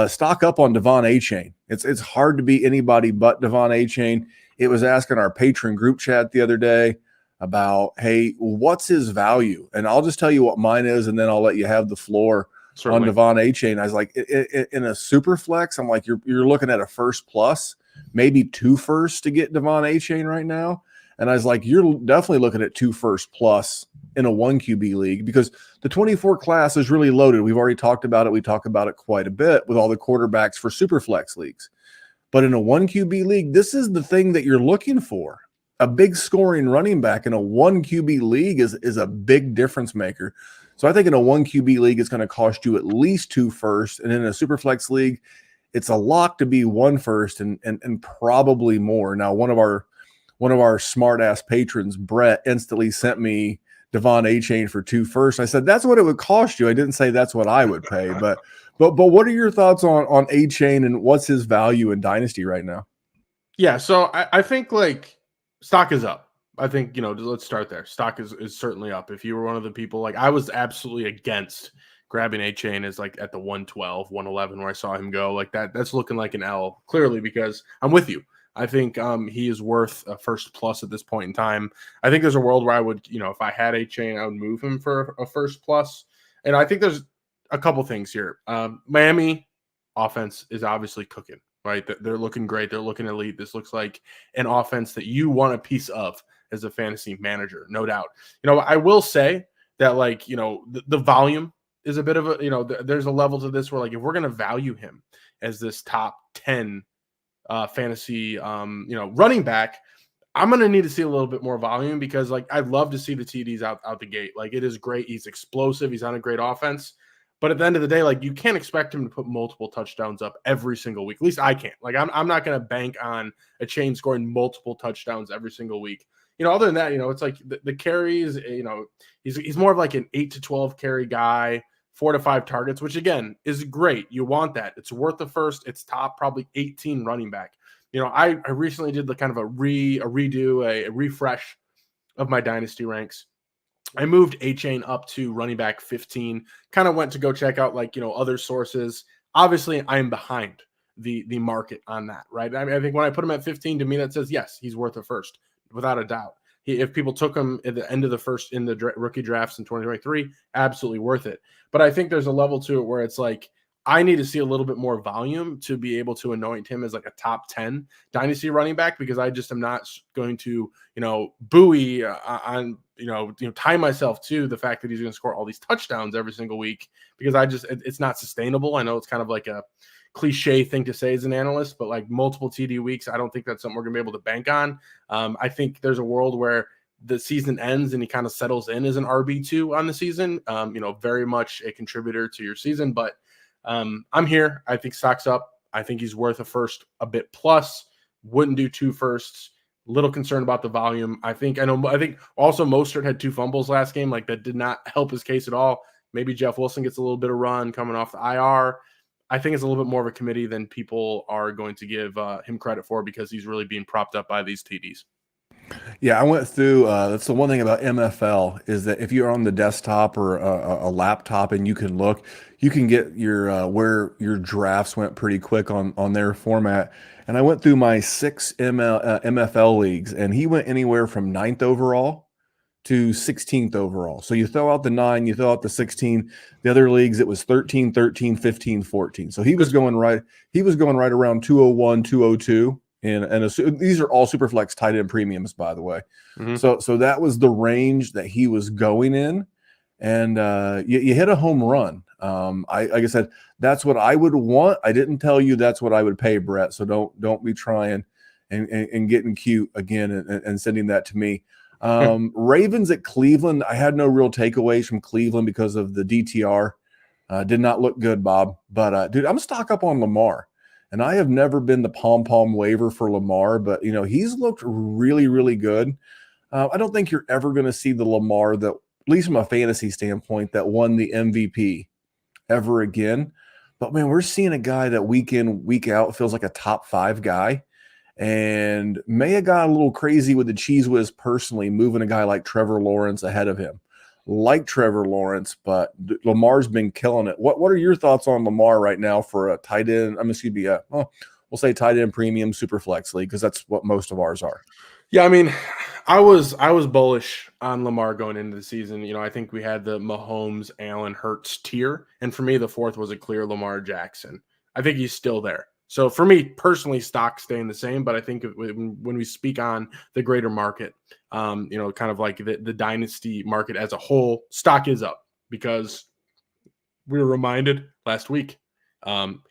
Stock up on Devon Achane. It's hard to be anybody but Devon Achane. It was asking our patron group chat the other day about, hey, what's his value? And I'll just tell you what mine is, and then I'll let you have the floor on Devon Achane. I was like, in a super flex, I'm like, you're looking at a first plus, maybe 2 firsts to get Devon Achane right now. And I was like, you're definitely looking at 2 first plus in a 1 QB league, because the 24 class is really loaded. We've already talked about it. We talk about it quite a bit with all the quarterbacks for super flex leagues. But in a 1 QB league, this is the thing that you're looking for. A big scoring running back in a 1 QB league is a big difference maker. So I think in a 1 QB league, it's going to cost you at least 2 firsts. And in a super flex league, it's a lock to be 1 first and probably more. Now, one of our smart ass patrons, Brett, instantly sent me Devon Achane for 2 firsts. I said, that's what it would cost you. I didn't say that's what I would pay, but what are your thoughts on Achane, and what's his value in Dynasty right now? Yeah. So I think stock is up. I think, let's start there. Stock is certainly up. If you were one of the people, I was absolutely against grabbing Achane as at the 112, 111, where I saw him go, that's looking like an L, clearly, because I'm with you. I think he is worth a first plus at this point in time. I think there's a world where I would, if I had A-Chain, I would move him for a first plus. And I think there's a couple things here. Miami offense is obviously cooking, right? They're looking great. They're looking elite. This looks like an offense that you want a piece of as a fantasy manager, no doubt. I will say that, the volume is a bit of a, there's a level to this where, if we're going to value him as this top 10 fantasy, running back, I'm going to need to see a little bit more volume because, I'd love to see the TDs out the gate. It is great. He's explosive. He's on a great offense. But at the end of the day, you can't expect him to put multiple touchdowns up every single week. At least I can't. I'm not going to bank on a chain scoring multiple touchdowns every single week. Other than that, it's the carries, he's more of an 8 to 12 carry guy, 4 to 5 targets, which again is great. You want that. It's worth the first. It's top probably 18 running back. I recently did kind of a refresh of my dynasty ranks. I moved A-Chain up to running back 15, kind of went to go check out other sources. Obviously, I'm behind the market on that, right? I think when I put him at 15, to me, that says, yes, he's worth a first, without a doubt. If people took him at the end of the first in the rookie drafts in 2023, absolutely worth it. But I think there's a level to it where it's I need to see a little bit more volume to be able to anoint him as a top 10 dynasty running back, because I just am not going to, buoy on, tie myself to the fact that he's going to score all these touchdowns every single week, because it's not sustainable. I know it's kind of a cliche thing to say as an analyst, but multiple TD weeks, I don't think that's something we're going to be able to bank on. I think there's a world where the season ends and he kind of settles in as an RB2 on the season, very much a contributor to your season, but I'm here. I think stock's up. I think he's worth a first, a bit plus. Wouldn't do 2 firsts. Little concerned about the volume. I think also Mostert had 2 fumbles last game. That did not help his case at all. Maybe Jeff Wilson gets a little bit of run coming off the IR. I think it's a little bit more of a committee than people are going to give him credit for, because he's really being propped up by these TDs. Yeah, I went through. That's the one thing about MFL is that if you're on the desktop or a laptop and you can look, you can get your where your drafts went pretty quick on their format. And I went through my 6 MFL leagues, and he went anywhere from 9th overall to 16th overall. So you throw out the 9, you throw out the 16. The other leagues, it was 13, 13, 15, 14. So he was going right. He was going right around 201, 202. And these are all superflex tight end premiums, by the way. Mm-hmm. So that was the range that he was going in, and you hit a home run. Like I said, that's what I would want. I didn't tell you that's what I would pay, Brett. So don't be trying and getting cute again and sending that to me. Ravens at Cleveland. I had no real takeaways from Cleveland because of the DTR. Did not look good, Bob. But dude, I'm stock up on Lamar. And I have never been the pom-pom waiver for Lamar, but, he's looked really, really good. I don't think you're ever going to see the Lamar that, at least from a fantasy standpoint, that won the MVP ever again. But, man, we're seeing a guy that week in, week out feels like a top 5 guy. And may have got a little crazy with the cheese whiz personally, moving a guy like Trevor Lawrence ahead of him. Like Trevor Lawrence, but Lamar's been killing it. What are your thoughts on Lamar right now for a tight end? We'll say tight end premium super flex league, because that's what most of ours are. Yeah, I mean, I was bullish on Lamar going into the season. I think we had the Mahomes, Allen, Hurts tier, and for me, the 4th was a clear Lamar Jackson. I think he's still there. So for me personally, stock staying the same, but I think when we speak on the greater market, kind of like the dynasty market as a whole, stock is up, because we were reminded last week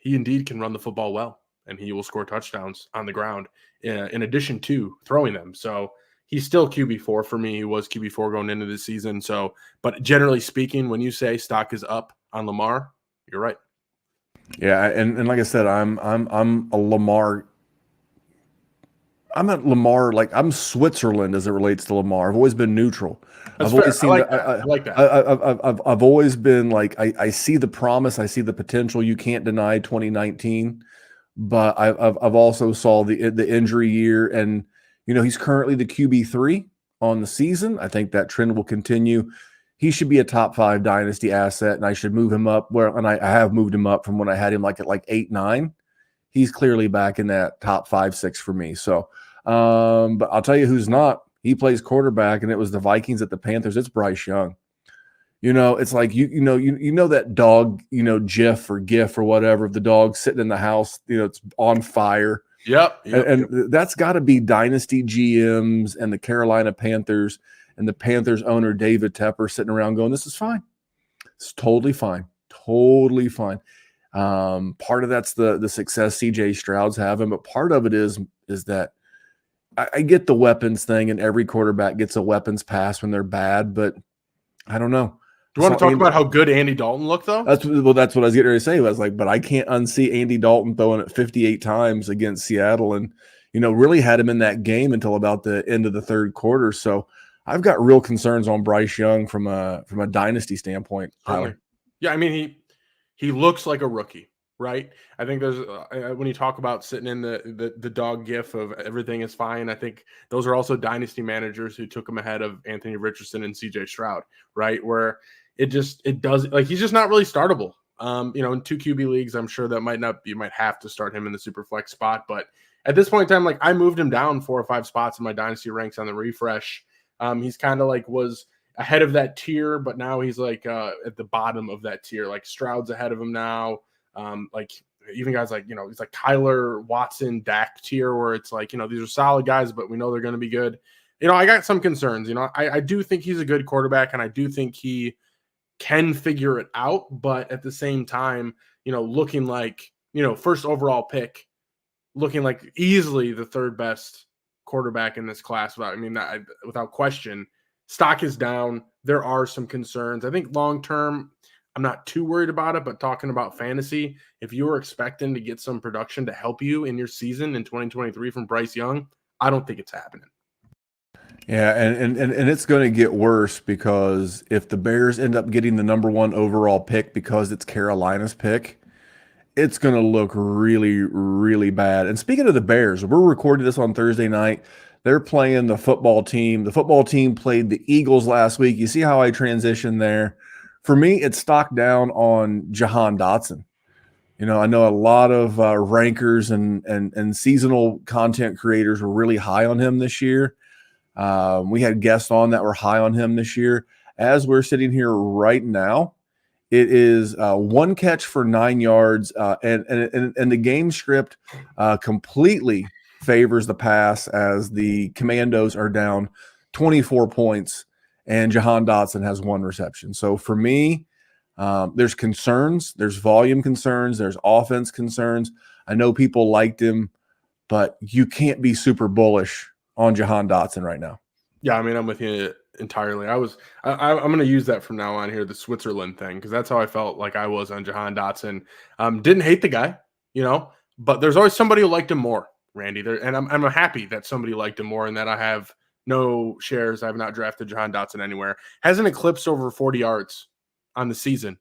he indeed can run the football well, and he will score touchdowns on the ground in addition to throwing them. So he's still QB4 for me. He was QB4 going into the season. So, but generally speaking, when you say stock is up on Lamar, you're right. Yeah, and like I said, I'm a Lamar. I'm at Lamar, I'm Switzerland as it relates to Lamar. I've always been neutral. That's I've always fair. I like that. I've always been I see the promise, I see the potential. You can't deny 2019, but I've also saw the injury year, and he's currently the QB3 on the season. I think that trend will continue. He should be a top 5 dynasty asset, and I should move him up and I have moved him up from when I had him at 8, 9. he's clearly back in that top 5-6 for me. So, but I'll tell you who's not. He plays quarterback, and it was the Vikings at the Panthers. It's Bryce Young. It's like you know that dog, GIF or GIF or whatever of the dog sitting in the house, it's on fire. Yep. And that's got to be Dynasty GMs and the Carolina Panthers and the Panthers owner David Tepper sitting around going, "This is fine. It's totally fine, totally fine." Part of that's the success CJ Stroud's having, but part of it is that I get the weapons thing, and every quarterback gets a weapons pass when they're bad, but I don't know. Do you want to talk about how good Andy Dalton looked, though? That's what I was getting ready to say. I was like, but I can't unsee Andy Dalton throwing it 58 times against Seattle, and really had him in that game until about the end of the third quarter. So I've got real concerns on Bryce Young from a dynasty standpoint, Tyler. Yeah, I mean he looks like a rookie, right? I think there's when you talk about sitting in the dog gif of everything is fine, I think those are also dynasty managers who took him ahead of Anthony Richardson and CJ Stroud, right? Where it does, like, he's just not really startable. In 2 QB leagues, I'm sure that you might have to start him in the super flex spot, but at this point in time, like, I moved him down 4 or 5 spots in my dynasty ranks on the refresh. He's kind of like was ahead of that tier, but now he's like at the bottom of that tier. Like Stroud's ahead of him now. Like even guys like, he's like Tyler Watson, Dak tier, where it's like, these are solid guys, but we know they're going to be good. I got some concerns. I do think he's a good quarterback, and I do think he can figure it out, but at the same time, looking like, first overall pick, looking like easily the third best quarterback in this class. Without question, stock is down. There are some concerns. I think long-term, I'm not too worried about it, but talking about fantasy, if you were expecting to get some production to help you in your season in 2023 from Bryce Young, I don't think it's happening. Yeah, and it's going to get worse, because if the Bears end up getting the number 1 overall pick because it's Carolina's pick, it's going to look really, really bad. And speaking of the Bears, we're recording this on Thursday night. They're playing the football team. The football team played the Eagles last week. You see how I transitioned there? For me, it's stock down on Jahan Dotson. I know a lot of rankers and seasonal content creators were really high on him this year. We had guests on that were high on him this year. As we're sitting here right now, it is 1 catch for 9 yards, and the game script completely favors the pass, as the Commandos are down 24 points, and Jahan Dotson has 1 reception. So for me, there's concerns. There's volume concerns. There's offense concerns. I know people liked him, but you can't be super bullish on Jahan Dotson right now. Yeah, I'm with you entirely. I'm going to use that from now on here, the Switzerland thing, because that's how I felt like I was on Jahan Dotson. Didn't hate the guy, but there's always somebody who liked him more, Randy. And I'm happy that somebody liked him more, and that I have no shares. I have not drafted Jahan Dotson anywhere. Hasn't eclipsed over 40 yards on the season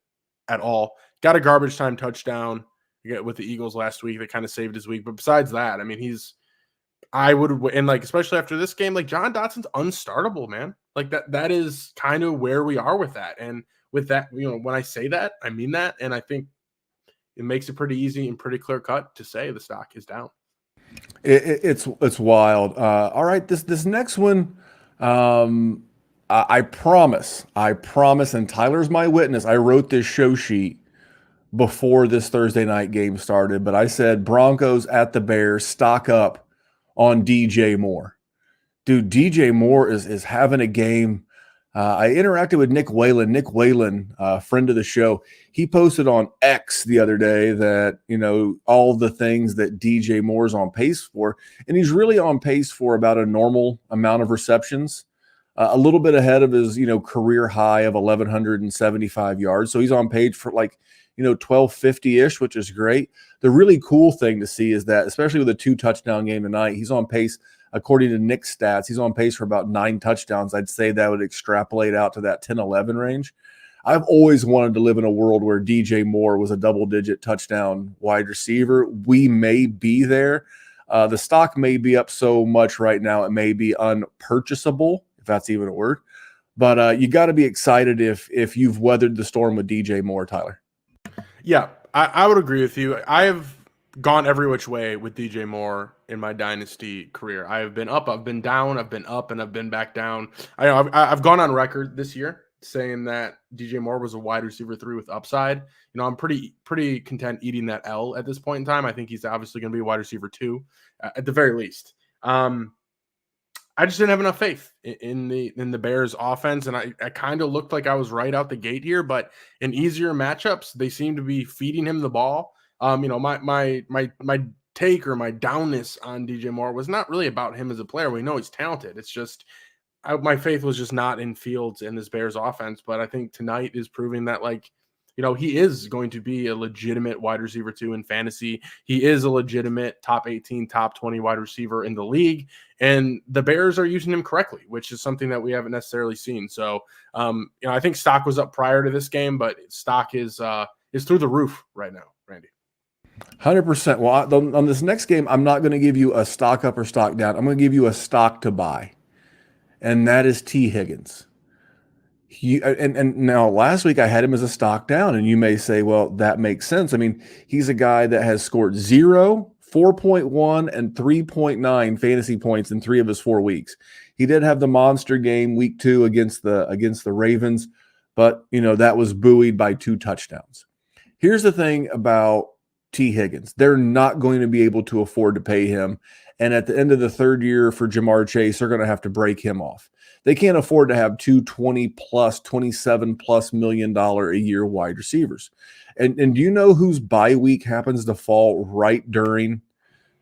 at all. Got a garbage time touchdown with the Eagles last week that kind of saved his week. But besides that, especially after this game, like, Jahan Dotson's unstartable, man. Like that is kind of where we are with that. And with that, when I say that, I mean that. And I think it makes it pretty easy and pretty clear cut to say the stock is down. It's wild. All right, this next one, I promise, and Tyler's my witness, I wrote this show sheet before this Thursday night game started, but I said Broncos at the Bears, stock up on DJ Moore. Dude, DJ Moore is having a game. I interacted with Nick Whalen. Nick Whalen, friend of the show, he posted on X the other day that, all the things that DJ Moore's on pace for, and he's really on pace for about a normal amount of receptions, a little bit ahead of his, career high of 1,175 yards. So he's on page for 1,250-ish, which is great. The really cool thing to see is that, especially with a 2-touchdown game tonight, he's on pace, according to Nick's stats, he's on pace for about 9 touchdowns. I'd say that would extrapolate out to that 10-11 range. I've always wanted to live in a world where DJ Moore was a double-digit touchdown wide receiver. We may be there. The stock may be up so much right now, it may be unpurchasable, if that's even a word. But you got to be excited if you've weathered the storm with DJ Moore, Tyler. Yeah, I would agree with you. I have gone every which way with DJ Moore in my dynasty career. I have been up, I've been down, I've been up, and I've been back down. I've gone on record this year saying that DJ Moore was a wide receiver 3 with upside. I'm pretty content eating that L at this point in time. I think he's obviously going to be a wide receiver 2 at the very least. I just didn't have enough faith in the Bears offense, and I kind of looked like I was right out the gate here. But in easier matchups, they seem to be feeding him the ball. My take or my downness on DJ Moore was not really about him as a player. We know he's talented. It's just my faith was just not in Fields and this Bears offense. But I think tonight is proving that, he is going to be a legitimate wide receiver 2 in fantasy. He is a legitimate top 18, top 20 wide receiver in the league. And the Bears are using him correctly, which is something that we haven't necessarily seen. So, I think stock was up prior to this game, but stock is through the roof right now, Randy. 100%. Well, on this next game, I'm not going to give you a stock up or stock down. I'm going to give you a stock to buy, and that is T. Higgins. And now last week I had him as a stock down, and you may say, well, that makes sense. I mean, he's a guy that has scored 0, 4.1, and 3.9 fantasy points in 3 of his 4 weeks. He did have the monster game week 2 against the Ravens, but that was buoyed by 2 touchdowns. Here's the thing about T. Higgins. They're not going to be able to afford to pay him. And at the end of the 3rd year for Jamar Chase, they're going to have to break him off. They can't afford to have 2 $20+, $27+ million a year wide receivers. And do you know whose bye week happens to fall right during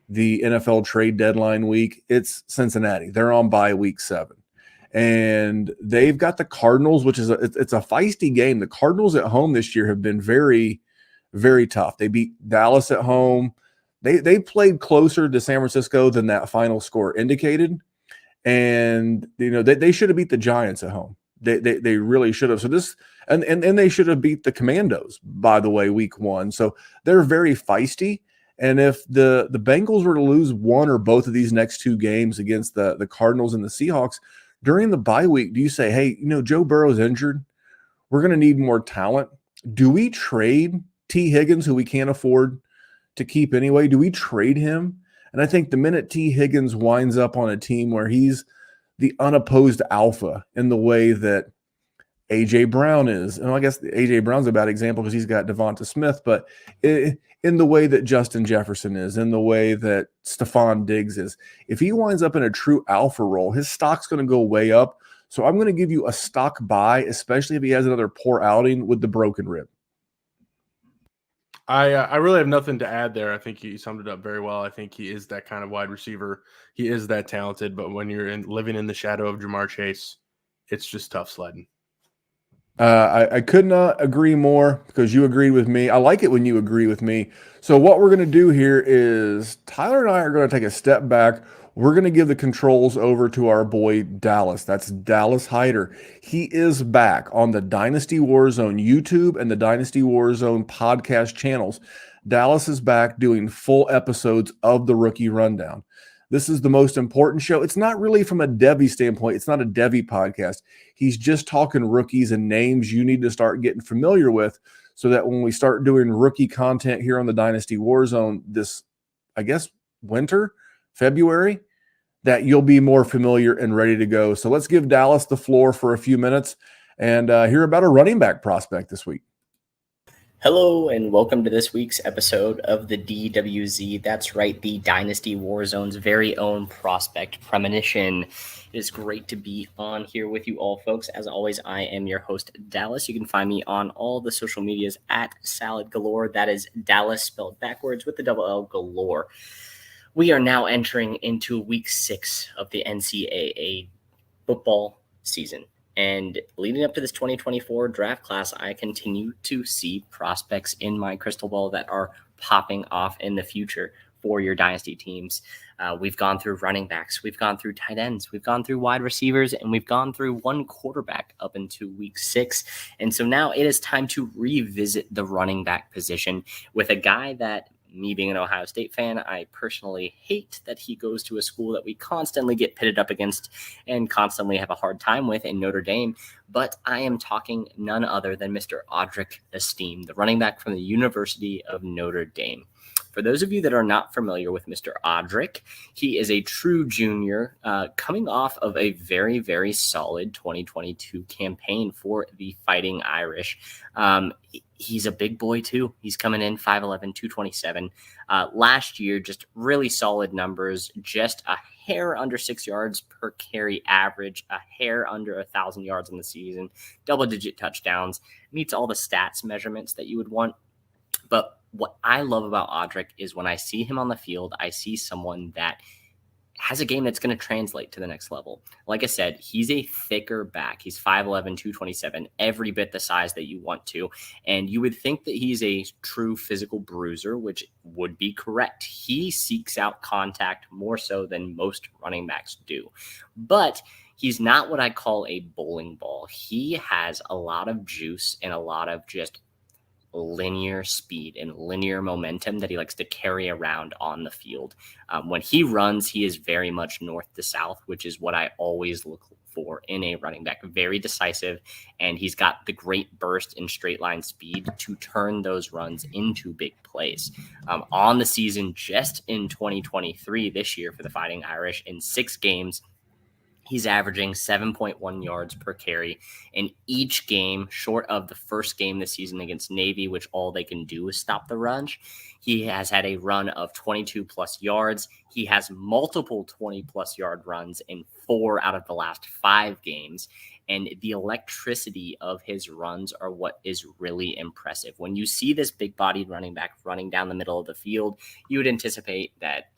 the NFL trade deadline week? It's Cincinnati. They're on bye week 7. And they've got the Cardinals, which is it's a feisty game. The Cardinals at home this year have been very, very tough. They beat Dallas at home. They played closer to San Francisco than that final score indicated. And they should have beat the Giants at home. They really should have. So this and they should have beat the Commandos, by the way, week 1. So they're very feisty. And if the Bengals were to lose one or both of these next 2 games against the Cardinals and the Seahawks during the bye week, do you say, hey, Joe Burrow's injured, we're going to need more talent? Do we trade T. Higgins, who we can't afford to keep anyway? Do we trade him? And I think the minute T. Higgins winds up on a team where he's the unopposed alpha in the way that A.J. Brown is, and I guess A.J. Brown's a bad example because he's got Devonta Smith, but in the way that Justin Jefferson is, in the way that Stephon Diggs is, if he winds up in a true alpha role, his stock's going to go way up. So I'm going to give you a stock buy, especially if he has another poor outing with the broken rib. I really have nothing to add there. I think you summed it up very well. I think he is that kind of wide receiver. He is that talented, but when you're living in the shadow of Jamar Chase, it's just tough sledding. I could not agree more because you agreed with me. I like it when you agree with me. So what we're going to do here is Tyler and I are going to take a step back. We're going to give the controls over to our boy Dallas. That's Dallas Hyder. He is back on the Dynasty Warzone YouTube and the Dynasty Warzone podcast channels. Dallas is back doing full episodes of the Rookie Rundown. This is the most important show. It's not really from a Devy standpoint. It's not a Devy podcast. He's just talking rookies and names you need to start getting familiar with so that when we start doing rookie content here on the Dynasty Warzone this, I guess, winter, February, that you'll be more familiar and ready to go. So let's give Dallas the floor for a few minutes and hear about a running back prospect this week. Hello and welcome to this week's episode of the DWZ. That's right, the Dynasty Warzone's very own prospect premonition. It is great to be on here with you all, folks. As always, I am your host, Dallas. You can find me on all the social medias at Salad Galore. That is Dallas spelled backwards with the double L Galore. We are now entering into week 6 of the NCAA football season. And leading up to this 2024 draft class, I continue to see prospects in my crystal ball that are popping off in the future for your dynasty teams. We've gone through running backs, we've gone through tight ends, we've gone through wide receivers, and we've gone through one quarterback up into week 6. And so now it is time to revisit the running back position with a guy that, me being an Ohio State fan, I personally hate that he goes to a school that we constantly get pitted up against and constantly have a hard time with in Notre Dame. But I am talking none other than Mr. Audric Esteen, the running back from the University of Notre Dame. For those of you that are not familiar with Mr. Odrick, he is a true junior coming off of a very, very solid 2022 campaign for the Fighting Irish. He's a big boy too. He's coming in 5'11", 227. Last year, just really solid numbers, just a hair under 6 yards per carry average, a hair under 1,000 yards in the season, double-digit touchdowns, meets all the stats measurements that you would want. But what I love about Odrick is when I see him on the field, I see someone that has a game that's going to translate to the next level. Like I said, he's a thicker back. He's 5'11", 227, every bit the size that you want to. And you would think that he's a true physical bruiser, which would be correct. He seeks out contact more so than most running backs do. But he's not what I call a bowling ball. He has a lot of juice and a lot of just linear speed and linear momentum that he likes to carry around on the field. When he runs, he is very much north to south, which is what I always look for in a running back. Very decisive, and he's got the great burst and straight line speed to turn those runs into big plays. On the season, just in 2023, this year for the Fighting Irish, in 6 games, he's averaging 7.1 yards per carry in each game, short of the first game this season against Navy, which all they can do is stop the run. He has had a run of 22-plus yards. He has multiple 20-plus yard runs in 4 out of the last 5 games. And the electricity of his runs are what is really impressive. When you see this big-bodied running back running down the middle of the field, you would anticipate that,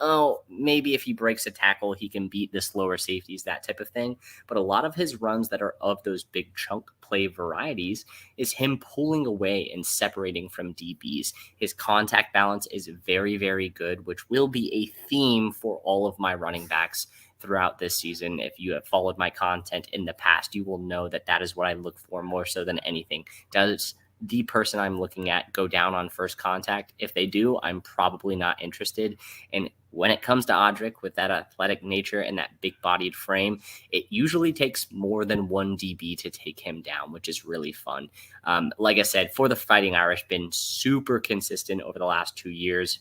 maybe if he breaks a tackle, he can beat the slower safeties, that type of thing. But a lot of his runs that are of those big chunk play varieties is him pulling away and separating from DBs. His contact balance is very, very good, which will be a theme for all of my running backs throughout this season. If you have followed my content in the past, you will know that that is what I look for more so than anything. Does the person I'm looking at go down on first contact? If they do, I'm probably not interested. And when it comes to Odrick, with that athletic nature and that big-bodied frame, it usually takes more than one DB to take him down, which is really fun. Like I said, for the Fighting Irish, been super consistent over the last 2 years.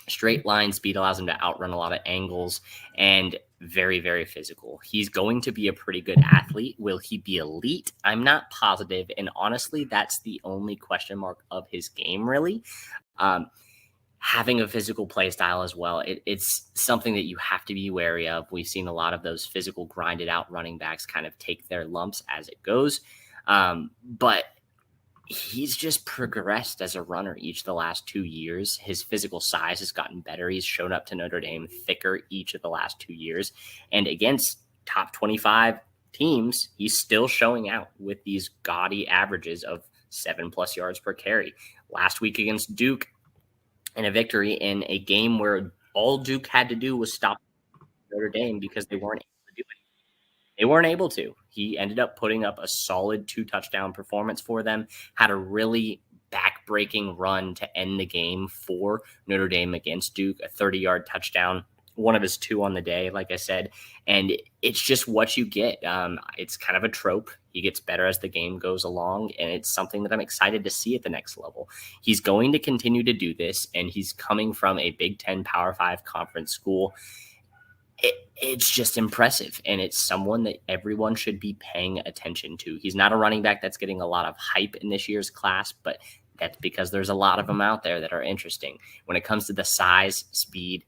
Straight line speed allows him to outrun a lot of angles, and very, very physical. He's going to be a pretty good athlete. Will he be elite? I'm not positive. And honestly, that's the only question mark of his game, really. Having a physical play style as well, it's something that you have to be wary of. We've seen a lot of those physical grinded out running backs kind of take their lumps as it goes. But he's just progressed as a runner each of the last 2 years. His physical size has gotten better. He's shown up to Notre Dame thicker each of the last 2 years. And against top 25 teams, he's still showing out with these gaudy averages of 7+ yards per carry. Last week against Duke, in a victory in a game where all Duke had to do was stop Notre Dame because they weren't able to do it. They weren't able to. He ended up putting up a solid 2-touchdown performance for them, had a really back-breaking run to end the game for Notre Dame against Duke, a 30-yard touchdown, one of his 2 on the day, like I said. And it's just what you get. It's kind of a trope. He gets better as the game goes along, and it's something that I'm excited to see at the next level. He's going to continue to do this, and he's coming from a Big Ten Power 5 conference school. It's just impressive, and it's someone that everyone should be paying attention to. He's not a running back that's getting a lot of hype in this year's class, but that's because there's a lot of them out there that are interesting. When it comes to the size, speed,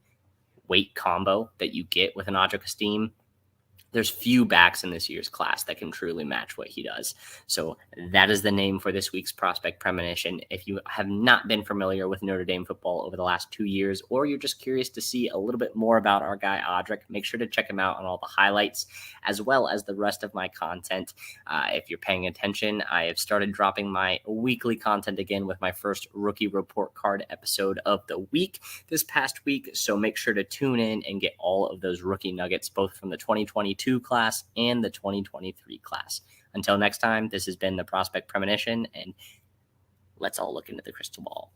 weight combo that you get with an Odrick Esteem, there's few backs in this year's class that can truly match what he does. So that is the name for this week's Prospect Premonition. If you have not been familiar with Notre Dame football over the last 2 years, or you're just curious to see a little bit more about our guy Odrick, make sure to check him out on all the highlights, as well as the rest of my content. If you're paying attention, I have started dropping my weekly content again with my first rookie report card episode of the week this past week. So make sure to tune in and get all of those rookie nuggets, both from the 2022 class and the 2023 class. Until next time, this has been the Prospect Premonition, and let's all look into the crystal ball.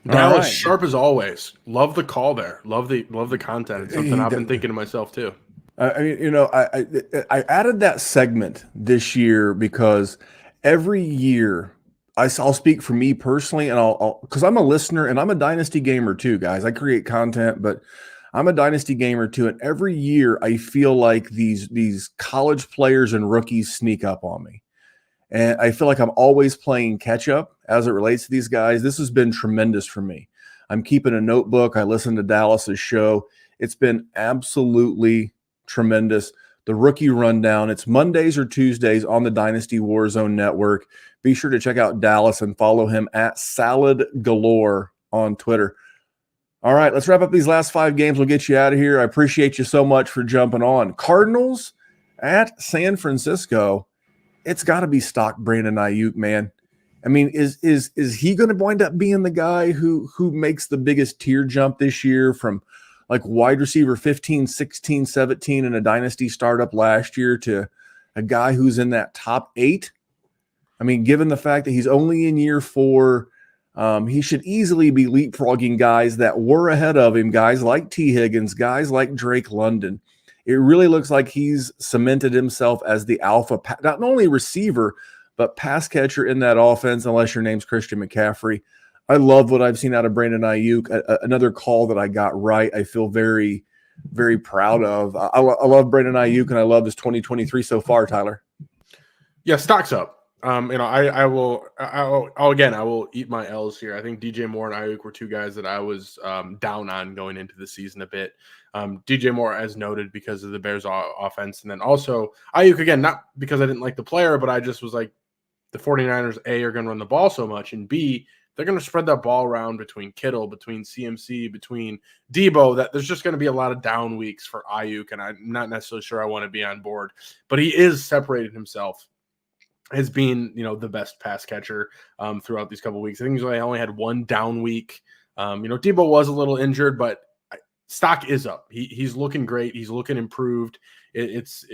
Dallas, sharp as always. Love the call there. Love the content. It's something I've been thinking to myself too. I mean, I added that segment this year because every year I'll speak for me personally, and I'll because I'm a listener and I'm a Dynasty gamer too, guys. I create content, but I'm a Dynasty gamer too. And every year I feel like these college players and rookies sneak up on me. And I feel like I'm always playing catch up as it relates to these guys. This has been tremendous for me. I'm keeping a notebook. I listen to Dallas's show. It's been absolutely tremendous. The rookie rundown. It's Mondays or Tuesdays on the Dynasty Warzone Network. Be sure to check out Dallas and follow him at Salad Galore on Twitter. All right, let's wrap up these last 5 games. We'll get you out of here. I appreciate you so much for jumping on. Cardinals at San Francisco. It's got to be stock Brandon Ayuk, man. I mean, is he going to wind up being the guy who makes the biggest tier jump this year from like wide receiver 15, 16, 17 in a dynasty startup last year to a guy who's in that top 8? I mean, given the fact that he's only in year 4, he should easily be leapfrogging guys that were ahead of him, guys like T. Higgins, guys like Drake London. It really looks like he's cemented himself as the alpha, not only receiver, but pass catcher in that offense, unless your name's Christian McCaffrey. I love what I've seen out of Brandon Ayuk. Another call that I got right. I feel very, very proud of. I love Brandon Ayuk, and I love his 2023 so far, Tyler. Yeah, stock's up. I will eat my L's here. I think DJ Moore and Ayuk were 2 guys that I was down on going into the season a bit. DJ Moore, as noted, because of the Bears offense. And then also Ayuk, again, not because I didn't like the player, but I just was like, the 49ers, A, are going to run the ball so much, and B, they're going to spread that ball around between Kittle, between CMC, between Debo, that there's just going to be a lot of down weeks for Ayuk, and I'm not necessarily sure I want to be on board. But he is separated himself as being, the best pass catcher throughout these couple of weeks. I think he's only had 1 down week. Debo was a little injured, but stock is up. He's looking great. He's looking improved. It's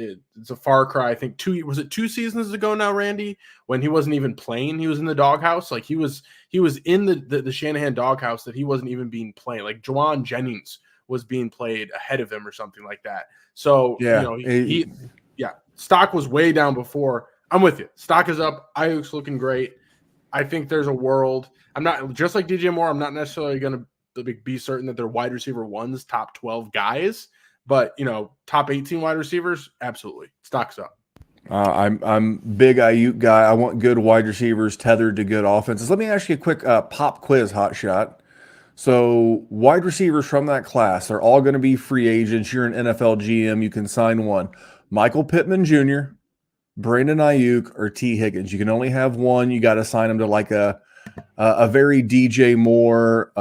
a far cry. I think 2 seasons ago now, Randy, when he wasn't even playing, he was in the doghouse. Like he was in the Shanahan doghouse that he wasn't even being played. Like Juwan Jennings was being played ahead of him or something like that. So stock was way down before. I'm with you. Stock is up. Ayuk's looking great. I think there's a world. I'm not just like DJ Moore. I'm not necessarily going to be certain that they're wide receiver ones, top 12 guys, but top 18 wide receivers, absolutely. Stock's up. I'm big Ayuk guy. I want good wide receivers tethered to good offenses. Let me ask you a quick pop quiz, hot shot. So wide receivers from that class, they're all going to be free agents. You're an NFL GM. You can sign one. Michael Pittman Jr., Brandon Ayuk, or T. Higgins. You can only have one. You got to sign them to like a very DJ Moore,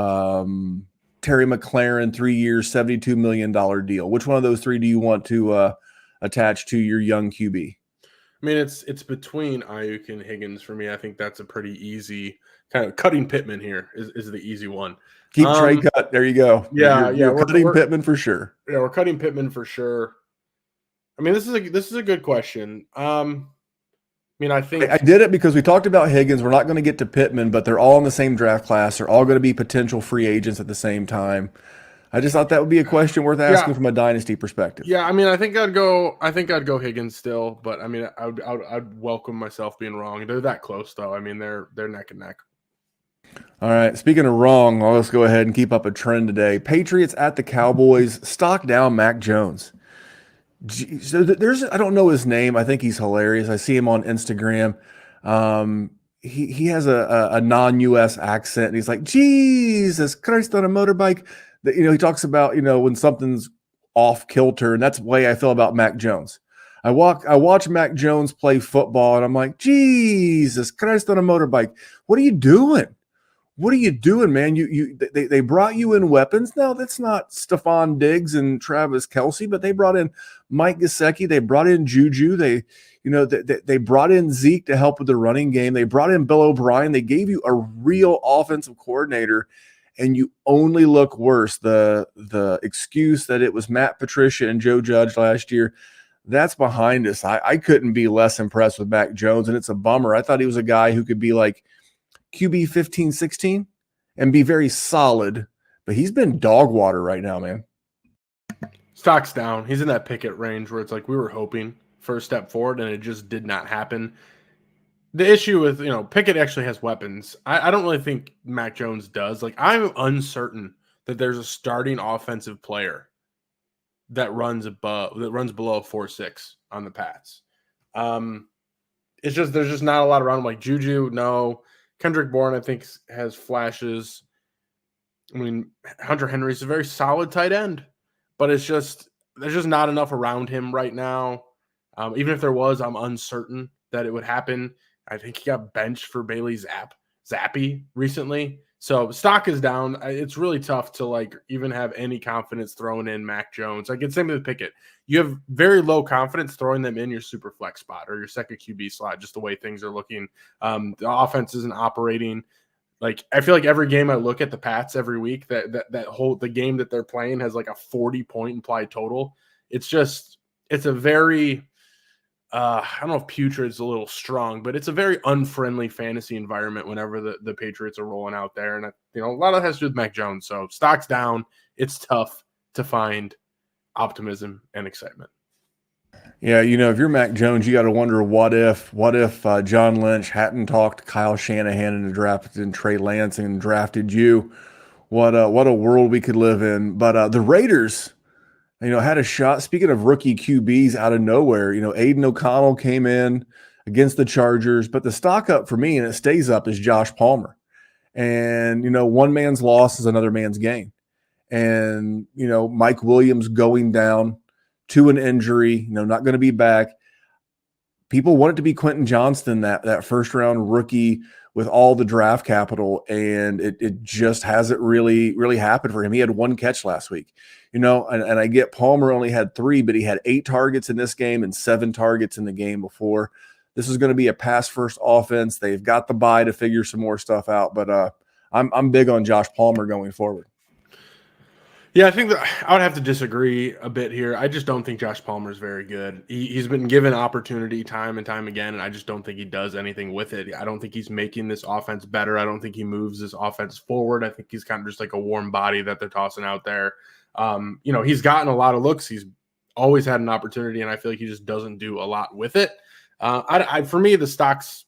Terry McLaurin, 3 years, $72 million deal. Which one of those 3 do you want to attach to your young QB? I mean, it's between Ayuk and Higgins for me. I think that's a pretty easy kind of cutting Pittman here is the easy one. Keep Trey cut. There you go. Yeah, you're cutting Pittman for sure. Yeah, we're cutting Pittman for sure. I mean, this is a good question. I think I did it because we talked about Higgins. We're not going to get to Pittman, but they're all in the same draft class. They're all going to be potential free agents at the same time. I just thought that would be a question worth asking from a dynasty perspective. Yeah, I mean, I think I'd go Higgins still, but I mean, I'd welcome myself being wrong. They're that close though. I mean, they're neck and neck. All right. Speaking of wrong, let's go ahead and keep up a trend today. Patriots at the Cowboys. Stock down Mac Jones. So I don't know his name. I think he's hilarious. I see him on Instagram. He has a non-US accent, and he's like, Jesus Christ on a motorbike. He talks about, when something's off kilter, and that's the way I feel about Mac Jones. I watch Mac Jones play football, and I'm like, Jesus Christ on a motorbike. What are you doing? What are you doing, man? They brought you in weapons. Now that's not Stephon Diggs and Travis Kelce, but they brought in Mike Gesicki. They brought in Juju. They brought in Zeke to help with the running game. They brought in Bill O'Brien. They gave you a real offensive coordinator, and you only look worse. The excuse that it was Matt Patricia and Joe Judge last year, that's behind us. I couldn't be less impressed with Mac Jones, and it's a bummer. I thought he was a guy who could be like QB 15, 16 and be very solid, but he's been dog water right now, man. Stock's down. He's in that Pickett range where it's like we were hoping for a step forward, and it just did not happen. The issue with, Pickett actually has weapons. I don't really think Mac Jones does. Like, I'm uncertain that there's a starting offensive player that runs below 4.6 on the Pats. It's just there's just not a lot around him. Like Juju, no. Kendrick Bourne, I think, has flashes. I mean, Hunter Henry's a very solid tight end, but there's just not enough around him right now. Even if there was, I'm uncertain that it would happen. I think he got benched for Bailey Zappi recently. So stock is down. It's really tough to even have any confidence throwing in Mac Jones. It's same with Pickett. You have very low confidence throwing them in your super flex spot or your second QB slot, just the way things are looking. The offense isn't operating. I feel like every game I look at the Pats every week, the game that they're playing has a 40-point implied total. It's a very I don't know if putrid is a little strong, but it's a very unfriendly fantasy environment whenever the Patriots are rolling out there. And, a lot of that has to do with Mac Jones. So stock's down. It's tough to find optimism and excitement. Yeah, if you're Mac Jones, you got to wonder what if John Lynch hadn't talked Kyle Shanahan into drafting Trey Lance and drafted you. What a world we could live in. But the Raiders, had a shot. Speaking of rookie QBs out of nowhere, Aiden O'Connell came in against the Chargers, but the stock up for me, and it stays up, is Josh Palmer. And, one man's loss is another man's gain. And, Mike Williams going down to an injury, not going to be back. People want it to be Quentin Johnston, that first round rookie with all the draft capital, and it just hasn't really, really happened for him. He had one catch last week, and I get Palmer only had 3, but he had 8 targets in this game and 7 targets in the game before. This is going to be a pass-first offense. They've got the bye to figure some more stuff out, but I'm big on Josh Palmer going forward. Yeah, I think that I would have to disagree a bit here. I just don't think Josh Palmer is very good. He's been given opportunity time and time again, and I just don't think he does anything with it. I don't think he's making this offense better. I don't think he moves this offense forward. I think he's kind of just like a warm body that they're tossing out there. He's gotten a lot of looks. He's always had an opportunity, and I feel like he just doesn't do a lot with it. For me, the stock's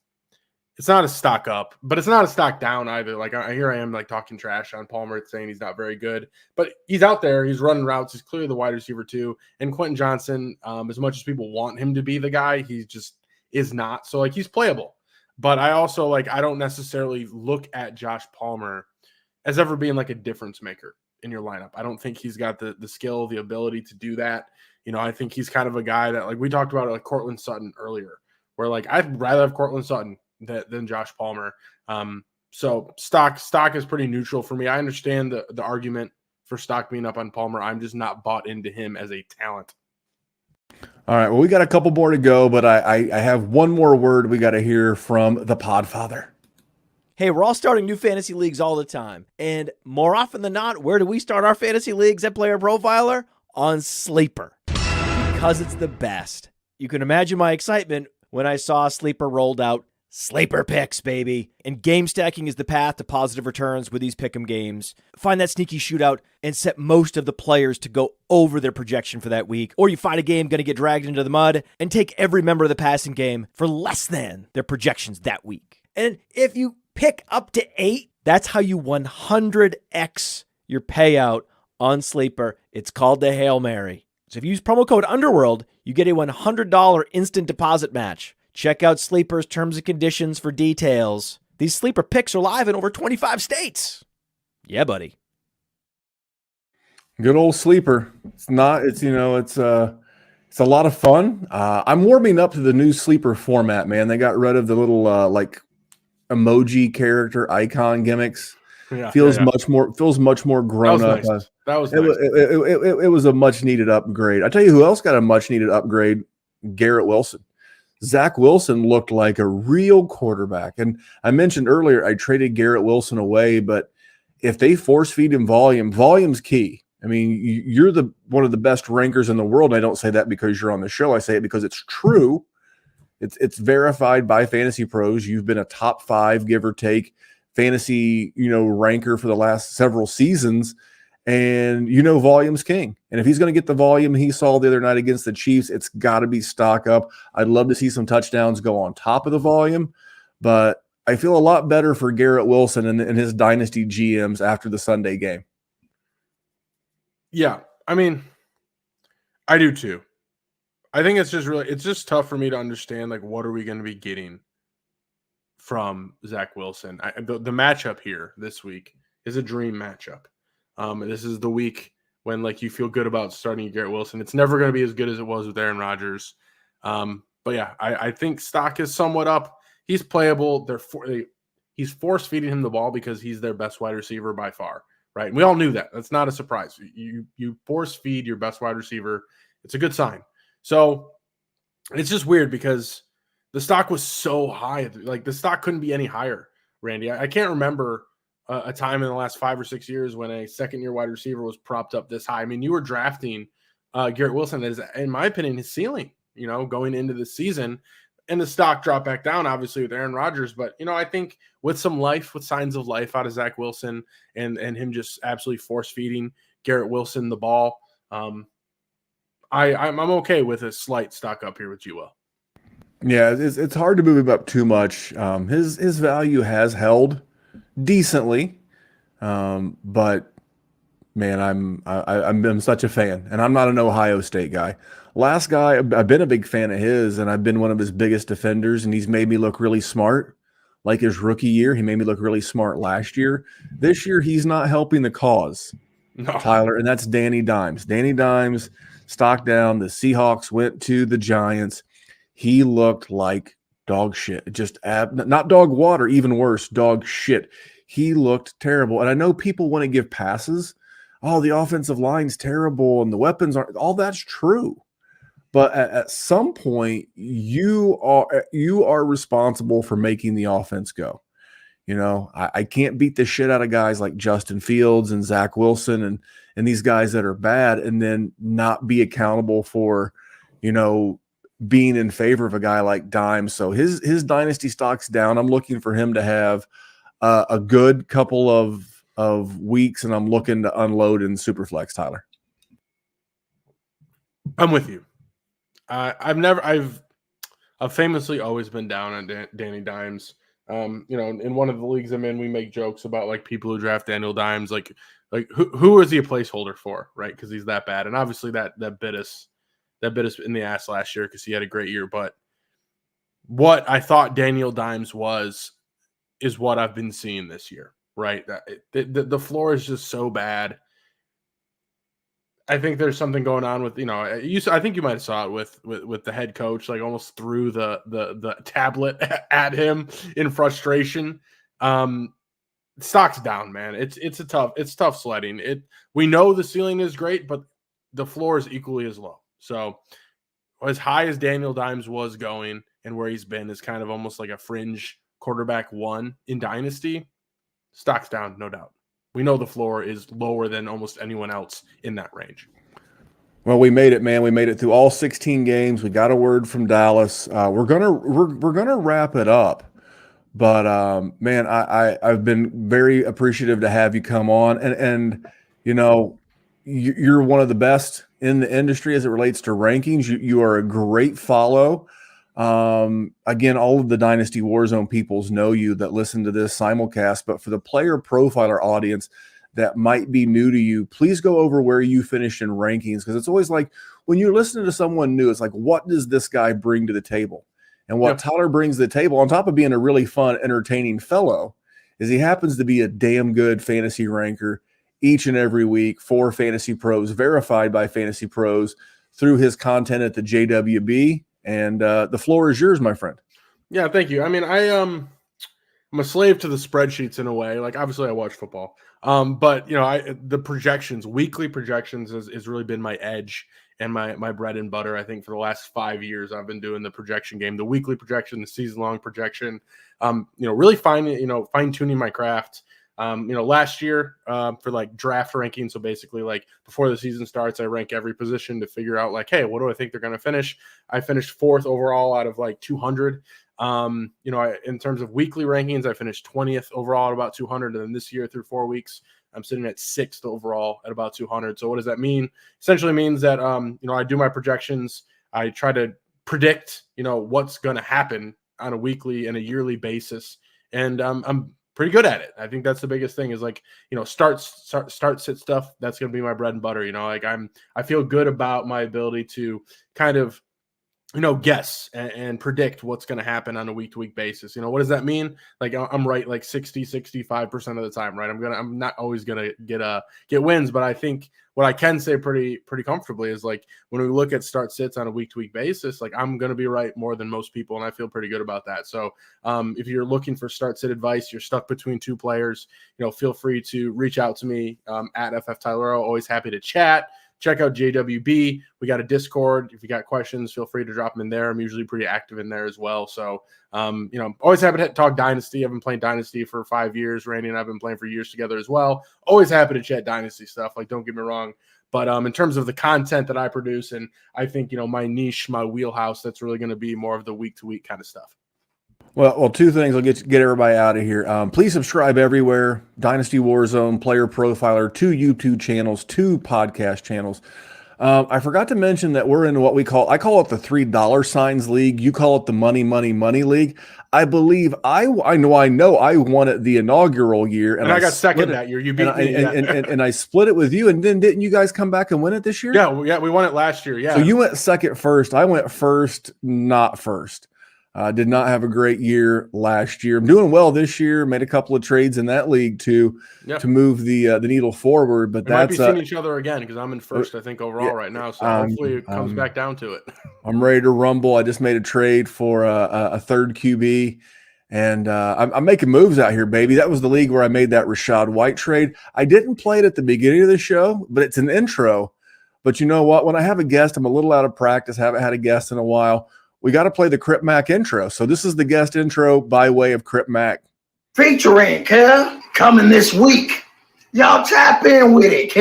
it's not a stock up, but it's not a stock down either. Here I am talking trash on Palmer, saying he's not very good, but he's out there. He's running routes. He's clearly the wide receiver too. And Quentin Johnson, as much as people want him to be the guy, he just is not. So he's playable, but I also I don't necessarily look at Josh Palmer as ever being a difference maker in your lineup. I don't think he's got the skill, the ability to do that. I think he's kind of a guy that we talked about Cortland Sutton earlier, where I'd rather have Cortland Sutton than Josh Palmer. So stock is pretty neutral for me. I understand the argument for stock being up on Palmer. I'm just not bought into him as a talent. All right. Well, we got a couple more to go, but I have one more word we got to hear from the Podfather. Hey, we're all starting new fantasy leagues all the time. And more often than not, where do we start our fantasy leagues at Player Profiler? On Sleeper. Because it's the best. You can imagine my excitement when I saw Sleeper rolled out. Sleeper picks, baby. And game stacking is the path to positive returns with these pick'em games. Find that sneaky shootout and set most of the players to go over their projection for that week. Or you find a game going to get dragged into the mud and take every member of the passing game for less than their projections that week. And if you pick up to 8, that's how you 100x your payout on Sleeper. It's called the Hail Mary. So if you use promo code Underworld, you get a $100 instant deposit match. Check out Sleeper's terms and conditions for details. These Sleeper picks are live in over 25 states. Yeah, buddy. Good old Sleeper. It's a lot of fun. I'm warming up to the new Sleeper format, man. They got rid of the little emoji character icon gimmicks. Yeah, feels much more grown up. Nice. That was nice. It was a much needed upgrade. I tell you who else got a much needed upgrade? Garrett Wilson. Zach Wilson looked like a real quarterback. And I mentioned earlier, I traded Garrett Wilson away, but if they force feed him volume's key. I mean, you're one of the best rankers in the world. I don't say that because you're on the show. I say it because it's true. It's verified by Fantasy Pros. You've been a top 5, give or take, fantasy, ranker for the last several seasons. And volume's king. And if he's going to get the volume he saw the other night against the Chiefs, it's got to be stock up. I'd love to see some touchdowns go on top of the volume, but I feel a lot better for Garrett Wilson and his dynasty GMs after the Sunday game. Yeah, I mean, I do too. I think it's just tough for me to understand, like, what are we going to be getting from Zach Wilson? The matchup here this week is a dream matchup. This is the week when, like, you feel good about starting Garrett Wilson. It's never going to be as good as it was with Aaron Rodgers. But yeah, I think stock is somewhat up. He's playable. He's force feeding him the ball because he's their best wide receiver by far, right? And we all knew that. That's not a surprise. You force feed your best wide receiver. It's a good sign. So it's just weird because the stock was so high. Like, the stock couldn't be any higher, Randy. I can't remember a time in the last 5 or 6 years when a second-year wide receiver was propped up this high. I mean, you were drafting Garrett Wilson as, in my opinion, his ceiling, going into the season. And the stock dropped back down, obviously, with Aaron Rodgers. But, I think with some life, with signs of life out of Zach Wilson and him just absolutely force-feeding Garrett Wilson the ball, I'm okay with a slight stock up here with G-Well. Yeah, it's hard to move him up too much. His value has held decently, but man, I'm such a fan, and I'm not an Ohio State guy. Last guy, I've been a big fan of his, and I've been one of his biggest defenders, and he's made me look really smart. Like his rookie year, he made me look really smart last year. This year, he's not helping the cause, No. Tyler, and that's Danny Dimes. Danny Dimes, stock down. The Seahawks went to the Giants. He looked like dog shit. Just not dog water, even worse, dog shit. He looked terrible. And I know people want to give passes. Oh, the offensive line's terrible and the weapons aren't. All that's true. But at some point, you are responsible for making the offense go. I can't beat the shit out of guys like Justin Fields and Zach Wilson and these guys that are bad and then not be accountable for, being in favor of a guy like Dimes. So his dynasty stock's down. I'm looking for him to have a good couple of weeks, and I'm looking to unload in superflex, Tyler. I'm with you. I've famously always been down on Danny Dimes. In one of the leagues I'm in, we make jokes about, like, people who draft Daniel Dimes, like who is he a placeholder for, right? Because he's that bad, and obviously that bit us in the ass last year because he had a great year. But what I thought Daniel Dimes is what I've been seeing this year, right? The floor is just so bad. I think there's something going on with, I think you might have saw it with the head coach, like, almost threw the tablet at him in frustration. Stock's down, man. It's tough sledding. We know the ceiling is great, but the floor is equally as low. So as high as Daniel Dimes was going and where he's been is kind of almost like a fringe quarterback one in Dynasty. Stock's down, no doubt. We know the floor is lower than almost anyone else in that range. Well, we made it, man. We made it through all 16 games. We got a word from Dallas. We're gonna wrap it up, but man, I've been very appreciative to have you come on, and you're one of the best in the industry as it relates to rankings. You are a great follow. Again, all of the Dynasty Warzone peoples know you that listen to this simulcast, but for the player profiler audience that might be new to you, please go over where you finished in rankings, because it's always like when you're listening to someone new, it's like, what does this guy bring to the table? And what Tyler brings to the table, on top of being a really fun, entertaining fellow, is he happens to be a damn good fantasy ranker each and every week for Fantasy Pros, verified by Fantasy Pros through his content at the JWB. And the floor is yours, my friend. Yeah, thank you. I mean, I'm a slave to the spreadsheets in a way. Like, obviously, I watch football, but the projections, weekly projections, has really been my edge and my bread and butter. I think for the last 5 years, I've been doing the projection game, the weekly projection, the season-long projection. Really fine tuning my craft. Last year for like draft ranking. So basically, like, before the season starts, I rank every position to figure out, like, hey, what do I think they're going to finish? I finished 4th overall out of like 200. In terms of weekly rankings, I finished 20th overall at about 200. And then this year through 4 weeks, I'm sitting at 6th overall at about 200. So what does that mean? Essentially means that, I do my projections. I try to predict, what's going to happen on a weekly and a yearly basis. And I'm pretty good at it. I think that's the biggest thing is start, sit stuff. That's going to be my bread and butter. I feel good about my ability to kind of, guess and predict what's going to happen on a week-to-week basis. What does that mean? Like I'm right, like 65% of the time, right? I'm not always going to get wins, but I think what I can say pretty comfortably is like, when we look at start sits on a week-to-week basis, like I'm going to be right more than most people. And I feel pretty good about that. So if you're looking for start sit advice, you're stuck between two players, feel free to reach out to me at FF Tyler. Always happy to chat. Check out JWB. We got a Discord. If you got questions, feel free to drop them in there. I'm usually pretty active in there as well. So, always happy to talk Dynasty. I've been playing Dynasty for 5 years. Randy and I have been playing for years together as well. Always happy to chat Dynasty stuff. Like, don't get me wrong. But in terms of the content that I produce, and I think, my niche, my wheelhouse, that's really going to be more of the week-to-week kind of stuff. Well, two things. I'll get everybody out of here. Please subscribe everywhere. Dynasty Warzone, Player Profiler, 2 YouTube channels, 2 podcast channels. I forgot to mention that we're in what I call it the $3 signs league. You call it the money league. I believe I know I won it the inaugural year, and I got second that year. You beat me, and I split it with you. And then didn't you guys come back and win it this year? Yeah, we won it last year. Yeah. So you went second first. I went first, not first. Did not have a great year last year. I'm doing well this year. Made a couple of trades in that league to move the needle forward. But we might be seeing each other again because I'm in first, I think, overall right now. So hopefully it comes back down to it. I'm ready to rumble. I just made a trade for a third QB, and I'm making moves out here, baby. That was the league where I made that Rashad White trade. I didn't play it at the beginning of the show, but it's an intro. But you know what? When I have a guest, I'm a little out of practice. Haven't had a guest in a while. We got to play the Crip Mac intro. So this is the guest intro by way of Crip Mac. Featuring, coming this week. Y'all tap in with it,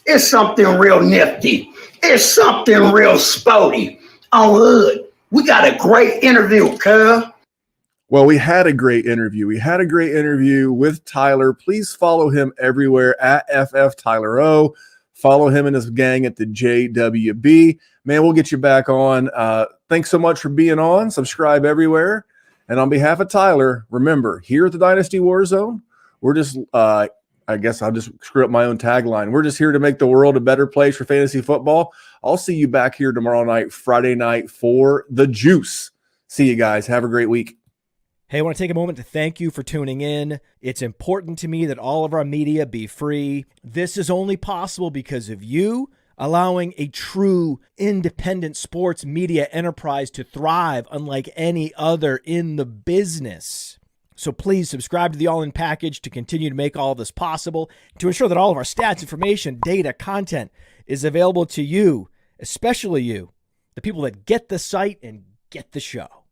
It's something real nifty. It's something real spotty. On Hood, we got a great interview, Well, we had a great interview. We had a great interview with Tyler. Please follow him everywhere at FF Tyler O. Follow him and his gang at the JWB. Man, we'll get you back on. Thanks so much for being on. Subscribe everywhere. And on behalf of Tyler, remember, here at the Dynasty Warzone, we're just, I guess I'll just screw up my own tagline. We're just here to make the world a better place for fantasy football. I'll see you back here tomorrow night, Friday night, for the juice. See you guys. Have a great week. Hey, I want to take a moment to thank you for tuning in. It's important to me that all of our media be free. This is only possible because of you allowing a true independent sports media enterprise to thrive unlike any other in the business. So please subscribe to the All-In Package to continue to make all of this possible, to ensure that all of our stats, information, data, content is available to you, especially you, the people that get the site and get the show.